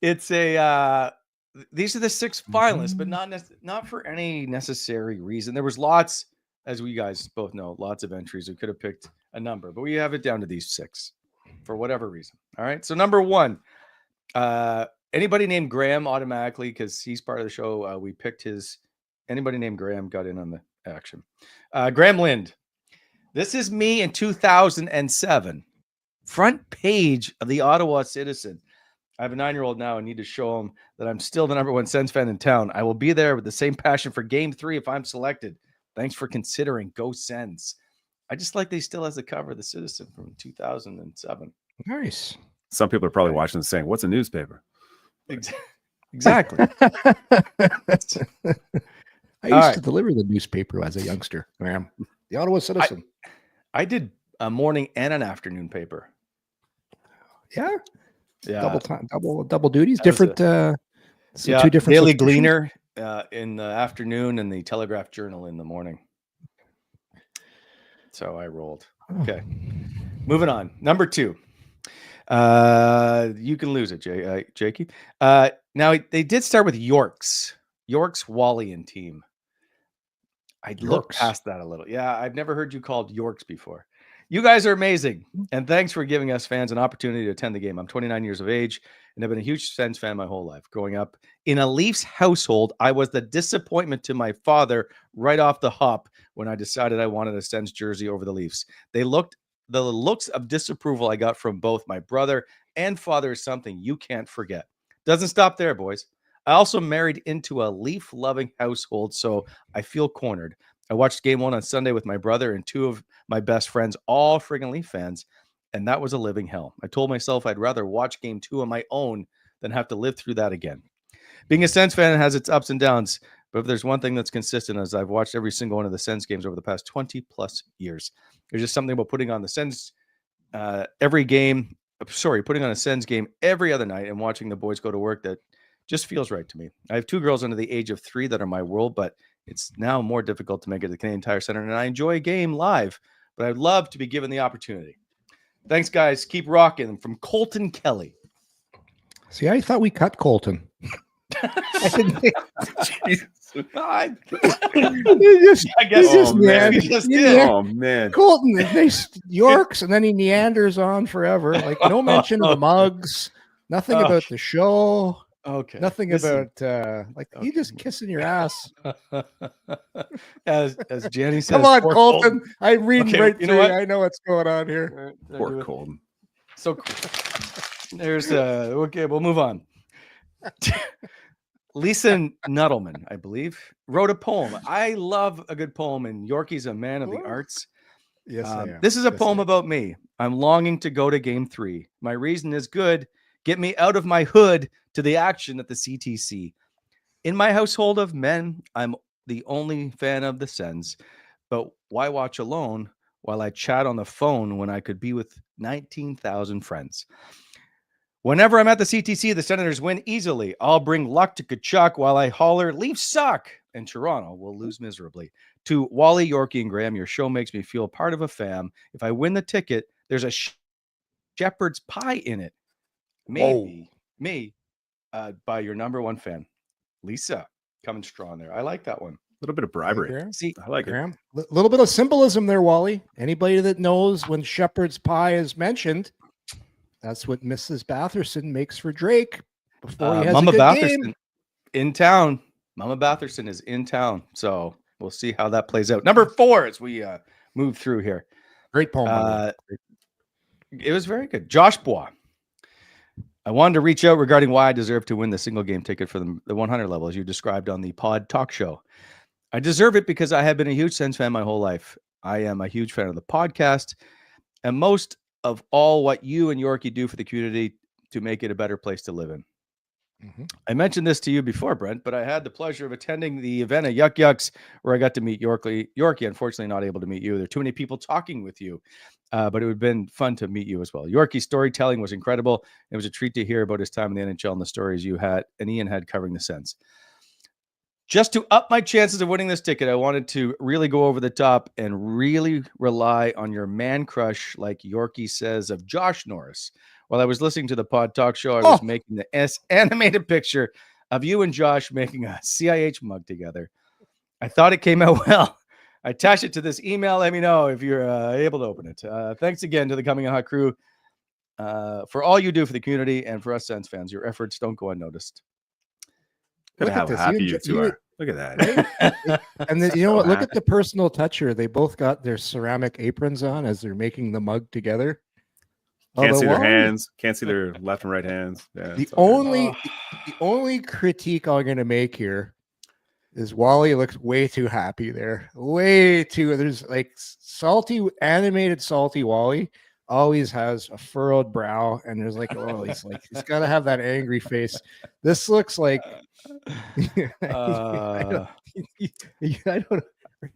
It's these are the 6 finalists, but not for any necessary reason. There was lots, as we guys both know, lots of entries. We could have picked a number, but we have it down to these 6 for whatever reason. All right, so number 1, anybody named Graham automatically, because he's part of the show. We picked his. Anybody named Graham got in on the action. Graham Lind. This is me in 2007. Front page of the Ottawa Citizen. I have a 9-year-old now. I need to show him that I'm still the number 1 Sens fan in town. I will be there with the same passion for Game 3 if I'm selected. Thanks for considering. Go Sens. I just like they still has the cover of the Citizen from 2007. Nice. Some people are probably watching and saying, "What's a newspaper?" Exactly. I used to deliver the newspaper as a youngster, Graham. The Ottawa Citizen. I did a morning and an afternoon paper. Yeah. Yeah. Double duties. Different. 2 different. Daily Gleaner in the afternoon and the Telegraph Journal in the morning. So I rolled. Okay. Moving on. Number 2. You can lose it, Jakey. Now they did start with York's Wally and team. I looked past that a little. Yeah, I've never heard you called York's before. You guys are amazing, and thanks for giving us fans an opportunity to attend the game. I'm 29 years of age, and I've been a huge Sens fan my whole life. Growing up in a Leafs household, I was the disappointment to my father right off the hop when I decided I wanted a Sens jersey over the Leafs. The looks of disapproval I got from both my brother and father is something you can't forget. Doesn't stop there, boys. I also married into a Leaf-loving household, so I feel cornered. I watched Game 1 on Sunday with my brother and 2 of my best friends, all friggin' Leaf fans, and that was a living hell. I told myself I'd rather watch Game 2 on my own than have to live through that again. Being a Sens fan has its ups and downs, but if there's one thing that's consistent is I've watched every single one of the Sens games over the past 20-plus years. There's just something about putting on the Sens putting on a Sens game every other night and watching the boys go to work that just feels right to me. I have 2 girls under the age of 3 that are my world, but It's now more difficult to make it to the Canadian Tire Center, and I enjoy a game live, but I'd love to be given the opportunity. Thanks, guys. Keep rocking. From Colton Kelly. See, I thought we cut Colton. I didn't think. I I guess we just did. Oh man, Colton, they Yorks, and then he neanders on forever. Like no mention of the mugs, nothing about the show, Okay. nothing Listen. about you just kissing your ass. as Jenny says. Come on, poor Colton. I'm reading Okay, right you know through. what? I know what's going on here. poor Colton. So there's okay, we'll move on. Lisa Nuttleman, I believe, wrote a poem. I love a good poem, and Yorkie's a man of the arts. Yes, I am. This is a Yes, poem I am. about me. I'm longing to go to game 3. My reason is good. Get me out of my hood to the action at the CTC. In my household of men, I'm the only fan of the Sens. But why watch alone while I chat on the phone when I could be with 19,000 friends? Whenever I'm at the CTC, the Senators win easily. I'll bring luck to Kachuk while I holler, Leafs suck, and Toronto will lose miserably. To Wally, Yorkie, and Graham, your show makes me feel part of a fam. If I win the ticket, there's a shepherd's pie in it. Maybe me by your number one fan, Lisa, coming strong there. I like that one. A little bit of bribery. Graham? See, I like it. Graham, a little bit of symbolism there, Wally. Anybody that knows when shepherd's pie is mentioned, that's what Mrs. Batherson makes for Drake before he has Mama a good Batherson game. in town. Mama Batherson is in town, so we'll see how that plays out. Number 4 as we move through here. Great poem. by the way. It was very good. Josh Bois. I wanted to reach out regarding why I deserve to win the single game ticket for the 100 level, as you described on the Pod Talk Show. I deserve it because I have been a huge Sens fan my whole life. I am a huge fan of the podcast, and most of all what you and Yorkie do for the community to make it a better place to live in. Mhm. I mentioned this to you before, Brent, but I had the pleasure of attending the event at Yuck Yucks where I got to meet Yorkie. Unfortunately, not able to meet you. There are too many people talking with you, but it would have been fun to meet you as well. Yorkie's storytelling was incredible. It was a treat to hear about his time in the NHL and the stories you had and Ian had covering the Sens. Just to up my chances of winning this ticket, I wanted to really go over the top and really rely on your man crush, like Yorkie says, of Josh Norris. While I was listening to the Pod Talk Show, I was making the animated picture of you and Josh making a CIH mug together. I thought it came out well. I attached it to this email. Let me know if you're able to open it. Thanks again to the Coming in Hot crew for all you do for the community and for us Sens fans. Your efforts don't go unnoticed. Look at how this. happy you two are. Look at that. And then, you know So what? Look happy. at the personal touch here. They both got their ceramic aprons on as they're making the mug together. Can't Although see their Wally- hands. Can't see their left and right hands. Yeah, The it's all good. only critique I'm going to make here is Wally looks way too happy there. Way too. There's like animated salty Wally always has a furrowed brow, and there's like, he's got to have that angry face. This looks like I don't.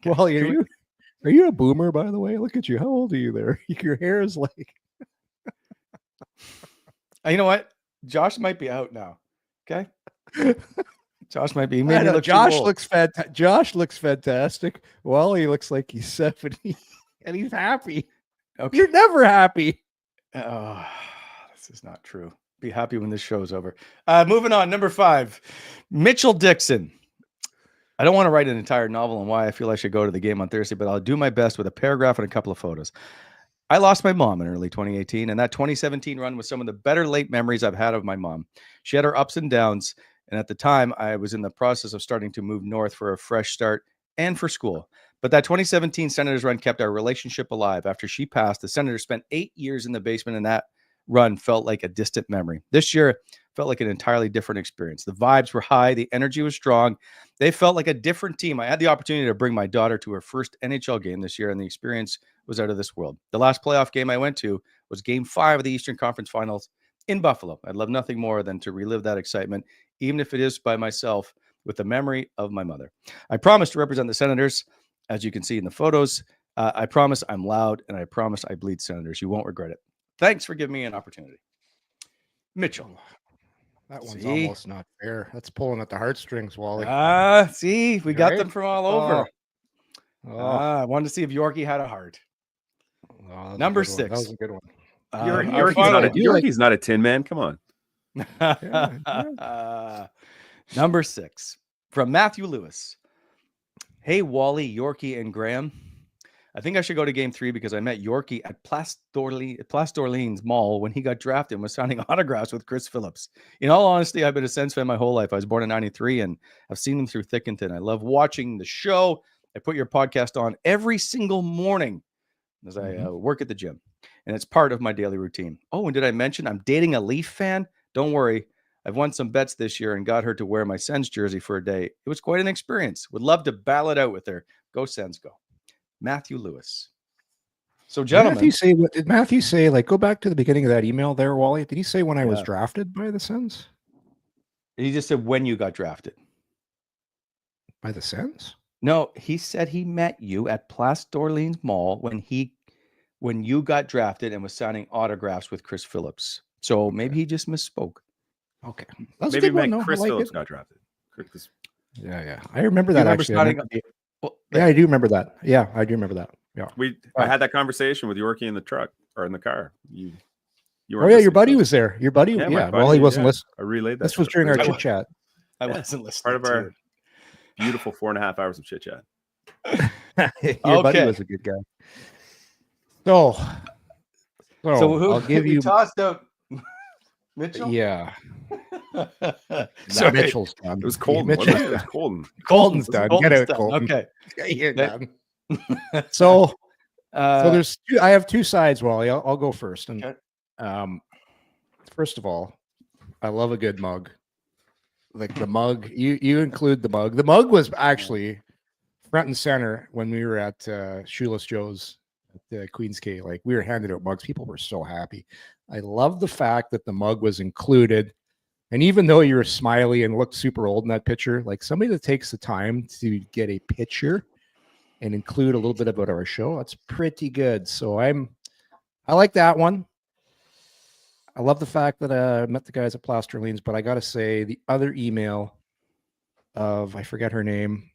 Wally, are you a boomer, by the way? Look at you. How old are you there? Your hair is like. You know what? Josh might be out now. Okay. Josh might be. Maybe look Josh looks fantastic. Josh looks fantastic. Wally looks like he's 70 and he's happy. Okay. You're never happy. This is not true. Be happy when this show's over. Moving on. Number 5, Mitchell Dixon. I don't want to write an entire novel on why I feel I should go to the game on Thursday, but I'll do my best with a paragraph and a couple of photos. I lost my mom in early 2018, and that 2017 run was some of the better late memories I've had of my mom. She had her ups and downs, and at the time, I was in the process of starting to move north for a fresh start and for school. But that 2017 Senators run kept our relationship alive. After she passed, the Senators spent 8 years in the basement, and that run felt like a distant memory. This year felt like an entirely different experience. The vibes were high. The energy was strong. They felt like a different team. I had the opportunity to bring my daughter to her first NHL game this year, and the experience was out of this world. The last playoff game I went to was Game 5 of the Eastern Conference Finals in Buffalo. I'd love nothing more than to relive that excitement, even if it is by myself, with the memory of my mother. I promise to represent the Senators, as you can see in the photos. I promise I'm loud, and I promise I bleed Senators. You won't regret it. Thanks for giving me an opportunity. Mitchell. That one's See? almost not fair. That's pulling at the heartstrings, Wally. See, we got Right? them from all over. Oh, I wanted to see if Yorkie had a heart. that was a Number good one. That 6. was a good one. Our Yorkie's, final one. Yorkie's not a Tin Man. Come on. Number 6 from Matthew Lewis. Hey, Wally, Yorkie, and Graham. I think I should go to game 3 because I met Yorkie at Place d'Orleans Mall when he got drafted and was signing autographs with Chris Phillips. In all honesty, I've been a Sens fan my whole life. I was born in 93 and I've seen him through thick and thin. I love watching the show. I put your podcast on every single morning as I work at the gym, and it's part of my daily routine. Oh, and did I mention I'm dating a Leaf fan? Don't worry. I've won some bets this year and got her to wear my Sens jersey for a day. It was quite an experience. Would love to battle it out with her. Go Sens, go. Matthew Lewis. So, gentlemen. Did Matthew say, like, go back to the beginning of that email there, Wally? Did he say when I was drafted by the Sens? He just said when you got drafted. By the Sens? No, he said he met you at Place d'Orleans Mall when you got drafted and was signing autographs with Chris Phillips. So maybe he just misspoke. Okay. That's maybe Chris Phillips got drafted. Yeah. I remember that actually. Yeah, I do remember that. Yeah, I do remember that. Yeah. I had that conversation with Yorkie in the truck or in the car. You your buddy was there. Your buddy, well, he wasn't listening. I relayed that. This was during our chit chat. I wasn't listening. Part of our beautiful 4.5 hours of chit chat. Your buddy was a good guy. So I'll give you tossed out Mitchell. Yeah. So Mitchell's done. It was Colton. Mitchell. It was Colton. Colton's done. Get out, Colton. Okay. You're done. So there's two. I have two sides, Wally. I'll go first. And first of all, I love a good mug. Like the mug, you include the mug. The mug was actually front and center when we were at Shoeless Joe's at the Queen's K. Like we were handing out mugs. People were so happy. I love the fact that the mug was included. And even though you were smiley and looked super old in that picture, like somebody that takes the time to get a picture and include a little bit about our show, that's pretty good. So I like that one. I love the fact that I met the guys at Place d'Orleans, but I got to say the other email of, I forget her name,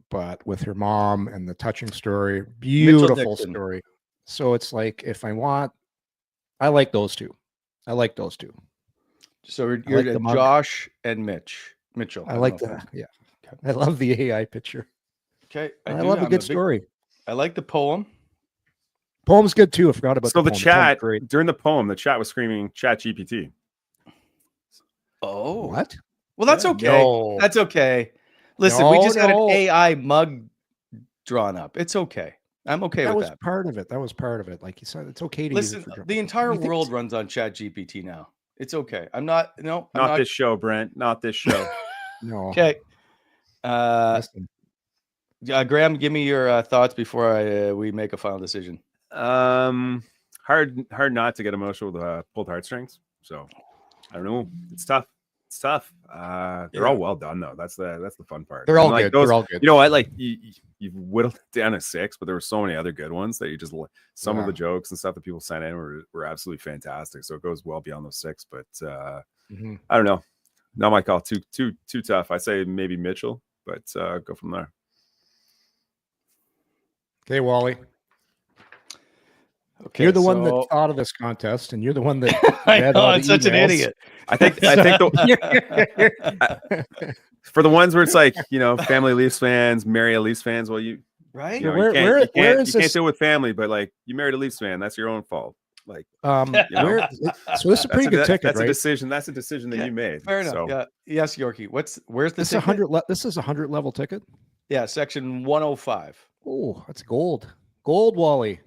but with her mom and the touching story, beautiful story. So it's like, if I want, I like those two. I like those two. So you're like Josh and Mitchell. I like that. Yeah. I love the AI picture. Okay. I love a good story. I like the poem. Poem's good too. I forgot about the chat during the poem. The chat was screaming "Chat GPT." Oh, what? Well, that's okay. No. That's okay. Listen, we just had an AI mug drawn up. It's okay. I'm okay with that. That was part of it. That was part of it. Like you said, it's okay to listen. The entire world runs on Chat GPT now. It's okay. I'm not. No, not this show, Brent. Not this show. No. Okay. Graham, give me your thoughts before we make a final decision. Hard not to get emotional with pulled heartstrings. So I don't know. It's tough. They're all well done though. That's the fun part. They're all good. They're all good. You know what? Like you've whittled it down to 6, but there were so many other good ones that you just some of the jokes and stuff that people sent in were absolutely fantastic. So it goes well beyond those 6. But I don't know. Not my call. Too tough. I say maybe Mitchell, but go from there. Okay, Wally. Okay, you're the one that thought of this contest, and you're the one that I know, I'm such an idiot. I think for the ones where it's like, family Leafs fans, marry a Leafs fans. Well, you right? You can't deal with family, but like you married a Leafs fan, that's your own fault. Like, so this is a pretty good ticket, that's right? a decision. That's a decision that you made. Fair enough. So. Yeah. Yes, Yorkie. Where's the this 100? This is a 100 level ticket. Yeah, section 105. Oh, that's gold. Gold, Wally.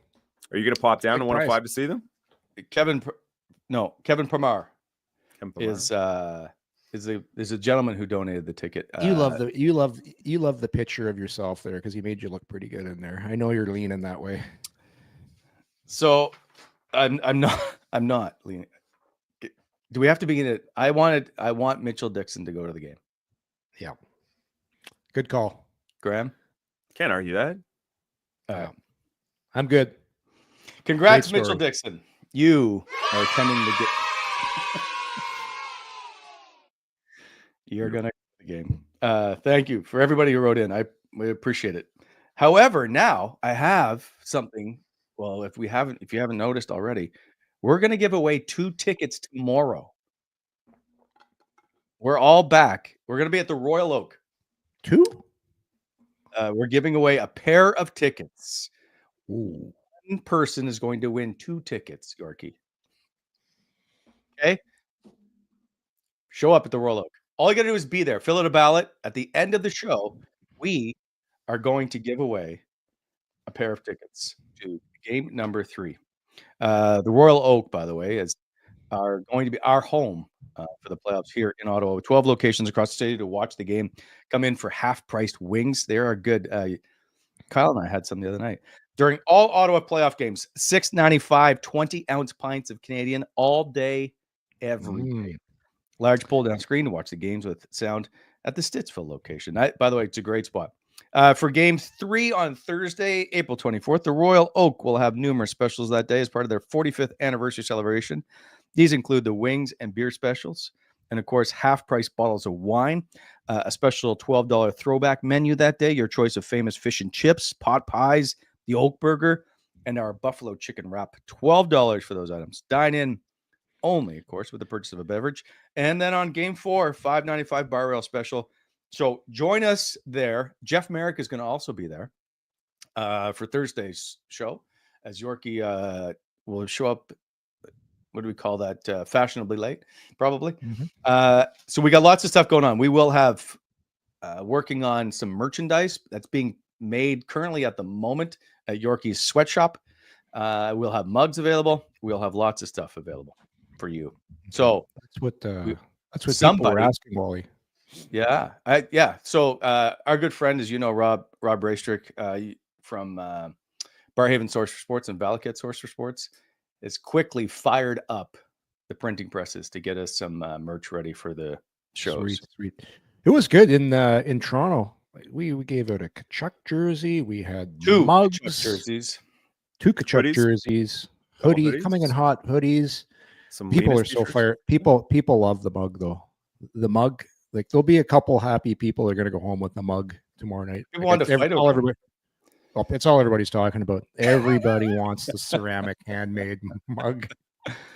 Are you going to pop down to 105 to see them? Kevin Pramar is a gentleman who donated the ticket. You love the picture of yourself there because he made you look pretty good in there. I know you're leaning that way. So I'm not leaning. Do we have to be in it? I want Mitchell Dixon to go to the game. Yeah. Good call, Graham. Can't argue that. I'm good. Congrats, Mitchell Dixon. You are attending the game. You're going to the game. Thank you for everybody who wrote in. We appreciate it. However, now I have something. Well, if you haven't noticed already, we're going to give away 2 tickets tomorrow. We're all back. We're going to be at the Royal Oak. 2? We're giving away a pair of tickets. Ooh. One person is going to win 2 tickets, Yorkie. Okay? Show up at the Royal Oak. All you got to do is be there. Fill out a ballot. At the end of the show, we are going to give away a pair of tickets to game number 3. The Royal Oak, by the way, are going to be our home for the playoffs here in Ottawa. 12 locations across the city to watch the game. Come in for half-priced wings. They are good. Kyle and I had some the other night. During all Ottawa playoff games, $6.95, 20-ounce pints of Canadian all day, every day. Large pull-down screen to watch the games with sound at the Stittsville location. By the way, it's a great spot. For Game 3 on Thursday, April 24th, the Royal Oak will have numerous specials that day as part of their 45th anniversary celebration. These include the wings and beer specials, and of course, half-price bottles of wine, a special $12 throwback menu that day, your choice of famous fish and chips, pot pies, the Oak Burger, and our buffalo chicken wrap. $12 for those items. Dine in only, of course, with the purchase of a beverage. And then on Game 4, $5.95 bar rail special. So join us there. Jeff Merrick is going to also be there for Thursday's show, as Yorkie will show up. What do we call that? Fashionably late, probably. So we got lots of stuff going on. We will have working on some merchandise that's being made currently at the moment at Yorkie's sweatshop. We'll have mugs available. We'll have lots of stuff available for you. So that's what people were asking, Wally. Yeah. So our good friend, as you know, Rob Raystrick from Barhaven Source for Sports and Valaket Source for Sports, is quickly fired up the printing presses to get us some merch ready for the shows. Sweet. It was good in Toronto. We gave out a Kachuk jersey. We had 2 mugs, Kachuk jerseys, 2 Kachuk jerseys, hoodies coming in hot hoodies. Some people are so fired. People love the mug though. The mug, like there'll be a couple happy people that are going to go home with the mug tomorrow night. People want to fight over it. Well, it's all everybody's talking about. Everybody wants the ceramic handmade mug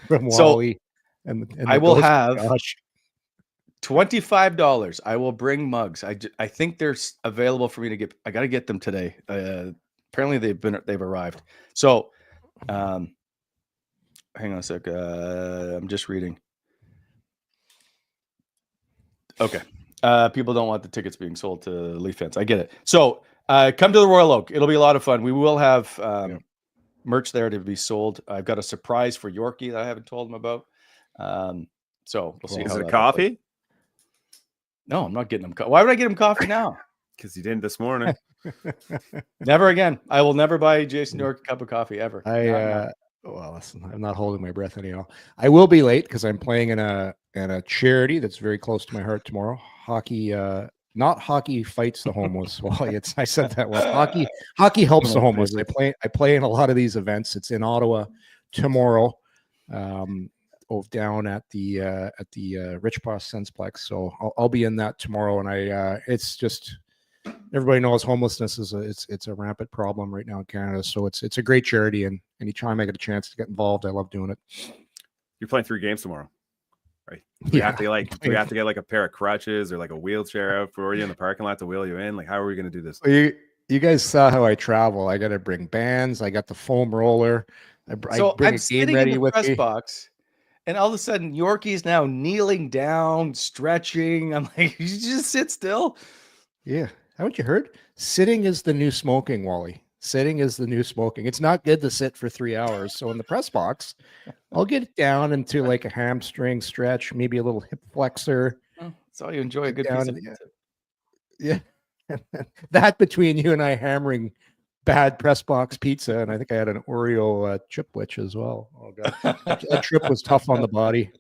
from Wally. And I will have $25. I will bring mugs. I think they're available for me to get. I got to get them today. Apparently they've arrived. So, hang on a sec. I'm just reading. Okay. People don't want the tickets being sold to Leaf fans. I get it. So come to the Royal Oak. It'll be a lot of fun. We will have merch there to be sold. I've got a surprise for Yorkie that I haven't told him about. So we'll see. Is it a coffee? No, I'm not getting him. Why would I get him coffee now? Because you didn't this morning. Never again. I will never buy Jason York a cup of coffee ever. Well, listen, I'm not holding my breath anyhow. I will be late because I'm playing in a charity that's very close to my heart tomorrow. Hockey, not hockey fights the homeless. Well, I said that well. Hockey helps the homeless. I play in a lot of these events. It's in Ottawa tomorrow, down at the Rich Boss Sensplex. So I'll be in that tomorrow, and it's just. Everybody knows homelessness is it's a rampant problem right now in Canada. So it's a great charity, and anytime I get a chance to get involved, I love doing it. You're playing 3 games tomorrow, right? We have to get like a pair of crutches or like a wheelchair out for you in the parking lot to wheel you in. Like, how are we going to do this? Well, you guys saw how I travel. I got to bring bands. I got the foam roller. I bring I'm sitting in the press box, and all of a sudden, Yorkie's now kneeling down, stretching. I'm like, you just sit still. Yeah. Haven't you heard? Sitting is the new smoking, Wally. Sitting is the new smoking. It's not good to sit for 3 hours. So in the press box, I'll get down into like a hamstring stretch, maybe a little hip flexor. Oh, that's all you enjoy, a good piece of pizza. Yeah. That between you and I hammering bad press box pizza, and I think I had an Oreo chipwich as well. Oh god, that trip was tough on the body.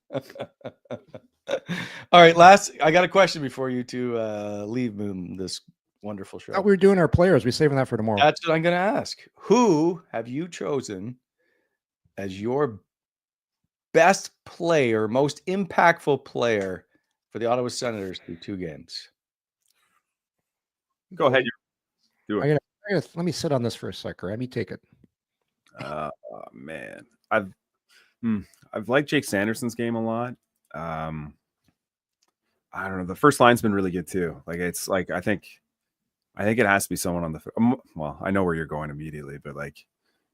All right, I got a question before you two leave this wonderful show. We were doing our players. We're saving that for tomorrow. That's what I'm going to ask. Who have you chosen as your best player, most impactful player for the Ottawa Senators through 2 games? Go ahead. Do it. Let me sit on this for a sec. Let me take it. Oh, man. I've liked Jake Sanderson's game a lot. I don't know. The first line's been really good too. Like it's like I think it has to be someone on the. Well, I know where you're going immediately, but like,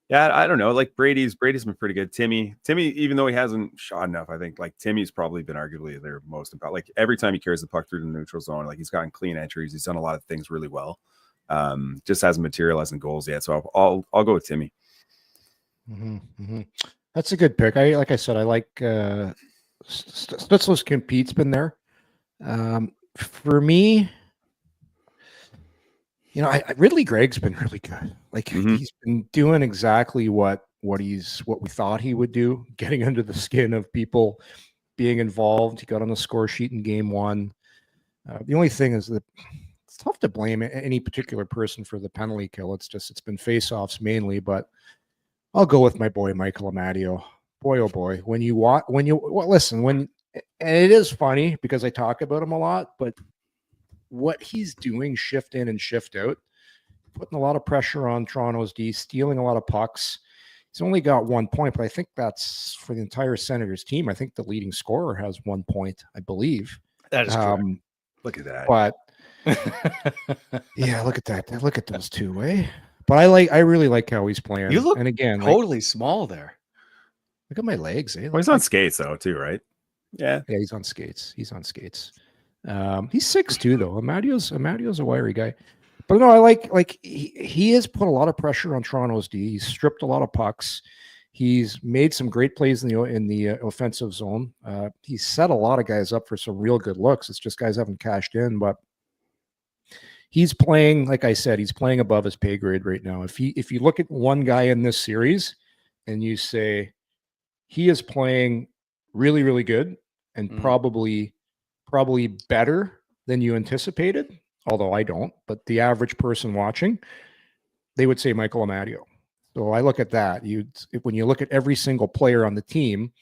yeah, I don't know. Like Brady's been pretty good. Timmy, even though he hasn't shot enough, I think like Timmy's probably been arguably their most important. Like every time he carries the puck through the neutral zone, like he's gotten clean entries. He's done a lot of things really well. Just hasn't materialized in goals yet. So I'll go with Timmy. That's a good pick. Like I said, I like Stutzler's compete's been there. For me, Ridley Gregg's been really good. Like he's been doing exactly what we thought he would do, getting under the skin of people, being involved. He got on the score sheet in game 1. The only thing is that it's tough to blame any particular person for the penalty kill. It's been face-offs mainly, but I'll go with my boy Michael Amadio. Boy, oh boy, and it is funny because I talk about him a lot, but what he's doing shift in and shift out, putting a lot of pressure on Toronto's D, stealing a lot of pucks. He's only got 1 point, but I think that's for the entire Senators team. I think the leading scorer has 1 point, I believe. That is correct. Look at that. But yeah, look at that. Look at those two, eh? But I really like how he's playing. You look and again, totally small there. Look at my legs, eh? Well, he's on skates though, too, right? Yeah, he's on skates. He's 6'2" though. Amadio's a wiry guy. But no, I like he has put a lot of pressure on Toronto's D. He's stripped a lot of pucks. He's made some great plays in the offensive zone. He's set a lot of guys up for some real good looks. It's just guys haven't cashed in, but he's playing, like I said, he's playing above his pay grade right now. If you look at one guy in this series and you say he is playing really, really good and probably better than you anticipated, although I don't, but the average person watching, they would say Michael Amadio. So I look at that. When you look at every single player on the team,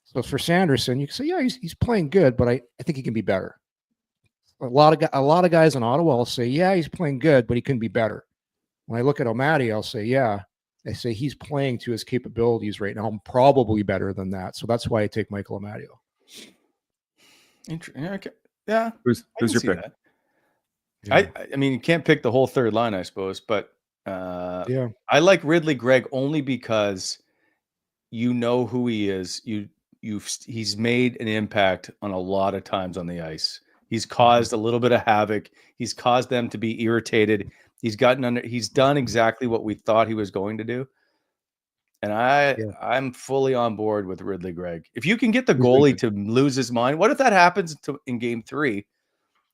so for Sanderson, you can say, yeah, he's playing good, but I think he can be better. A lot of guys in Ottawa will say, yeah, he's playing good, but he can be better. When I look at Amadio, I'll say, yeah, I say he's playing to his capabilities right now. I'm probably better than that. So that's why I take Michael Amadio. Okay. Yeah. Who's your pick? Yeah. I mean, you can't pick the whole third line, I suppose, but yeah, I like Ridley Gregg only because you know who he is. He's made an impact on a lot of times on the ice. He's caused a little bit of havoc. He's caused them to be irritated. He's done exactly what we thought he was going to do. And I'm fully on board with Ridley Gregg. If you can get the goalie to lose his mind, what if that happens in game 3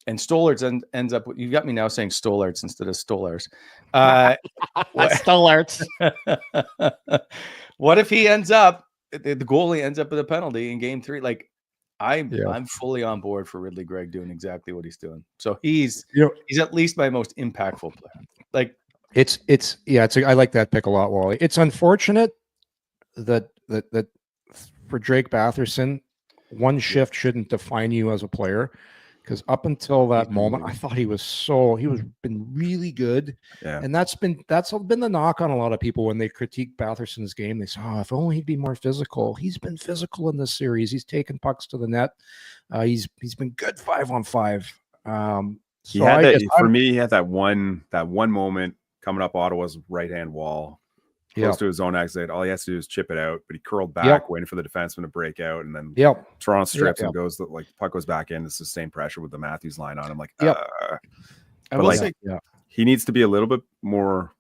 and Stolarz ends up, you got me now saying Stolarz instead of Stolarz. Stolarz. What if he ends up, the goalie ends up with a penalty in game 3? Like, I'm fully on board for Ridley Gregg doing exactly what he's doing. So he's at least my most impactful player. Like I like that pick a lot, Wally. It's unfortunate that for Drake Batherson, one shift shouldn't define you as a player, because up until that moment, I thought he was been really good. Yeah. And that's been the knock on a lot of people when they critique Batherson's game. They say, oh, if only he'd be more physical. He's been physical in this series. He's taken pucks to the net. He's been good 5-on-5. He had that one moment coming up Ottawa's right-hand wall, close to his own exit. All he has to do is chip it out, but he curled back, waiting for the defenseman to break out, and then Toronto strips and goes, like, the puck goes back in. It's the same pressure with the Matthews line on him. Like, he needs to be a little bit more,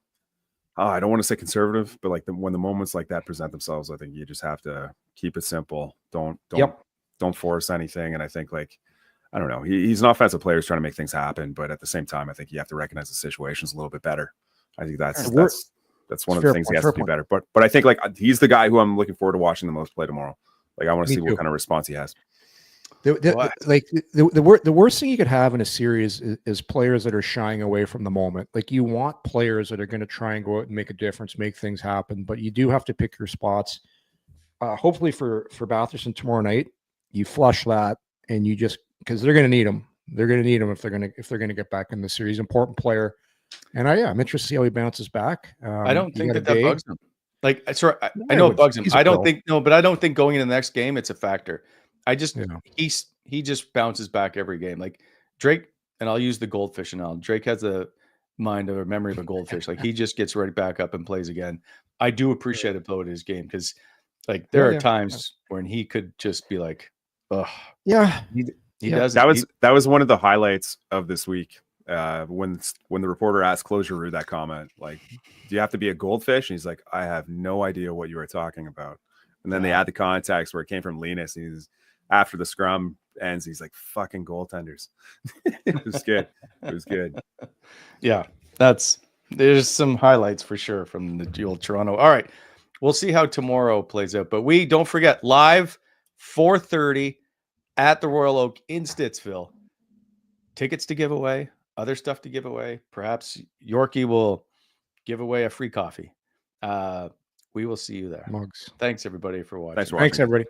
I don't want to say conservative, but like when the moments like that present themselves, I think you just have to keep it simple. Don't force anything. And I think, like, I don't know, he's an offensive player who's trying to make things happen, but at the same time, I think you have to recognize the situations a little bit better. I think that's one of the things he has to do better. But I think, like, he's the guy who I'm looking forward to watching the most play tomorrow. Like, I want to see what kind of response he has. The worst thing you could have in a series is players that are shying away from the moment. Like, you want players that are going to try and go out and make a difference, make things happen, but you do have to pick your spots. Hopefully for Batherson tomorrow night, you flush that and you just because they're going to need him. They're going to need him if they're going to get back in the series. Important player, and I'm interested to see how he bounces back. I don't think that day. bugs him. Like, sorry, I know it bugs him. I don't think but I don't think going into the next game it's a factor. I just he just bounces back every game. Like Drake, and I'll use the goldfish analogy. Drake has a mind or a memory of a goldfish. Like he just gets right back up and plays again. I do appreciate it though in his game because like there are times when he could just be like, oh yeah, he does. That was one of the highlights of this week. When the reporter asked Closure that comment, like, do you have to be a goldfish? And he's like, I have no idea what you are talking about. And then they add the context where it came from Linus. He's after the scrum ends, he's like, fucking goaltenders. It was good. It was good. Yeah, there's some highlights for sure from the old Toronto. All right, we'll see how tomorrow plays out. But we don't forget, live 4:30 at the Royal Oak in Stittsville. Tickets to give away. Other stuff to give away. Perhaps Yorkie will give away a free coffee. We will see you there. Mugs. Thanks, everybody, for watching. Thanks for watching. Thanks, everybody.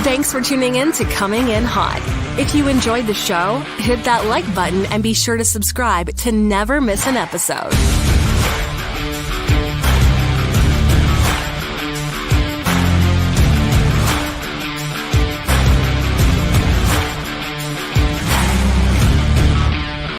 Thanks for tuning in to Coming In Hot. If you enjoyed the show, hit that like button and be sure to subscribe to never miss an episode.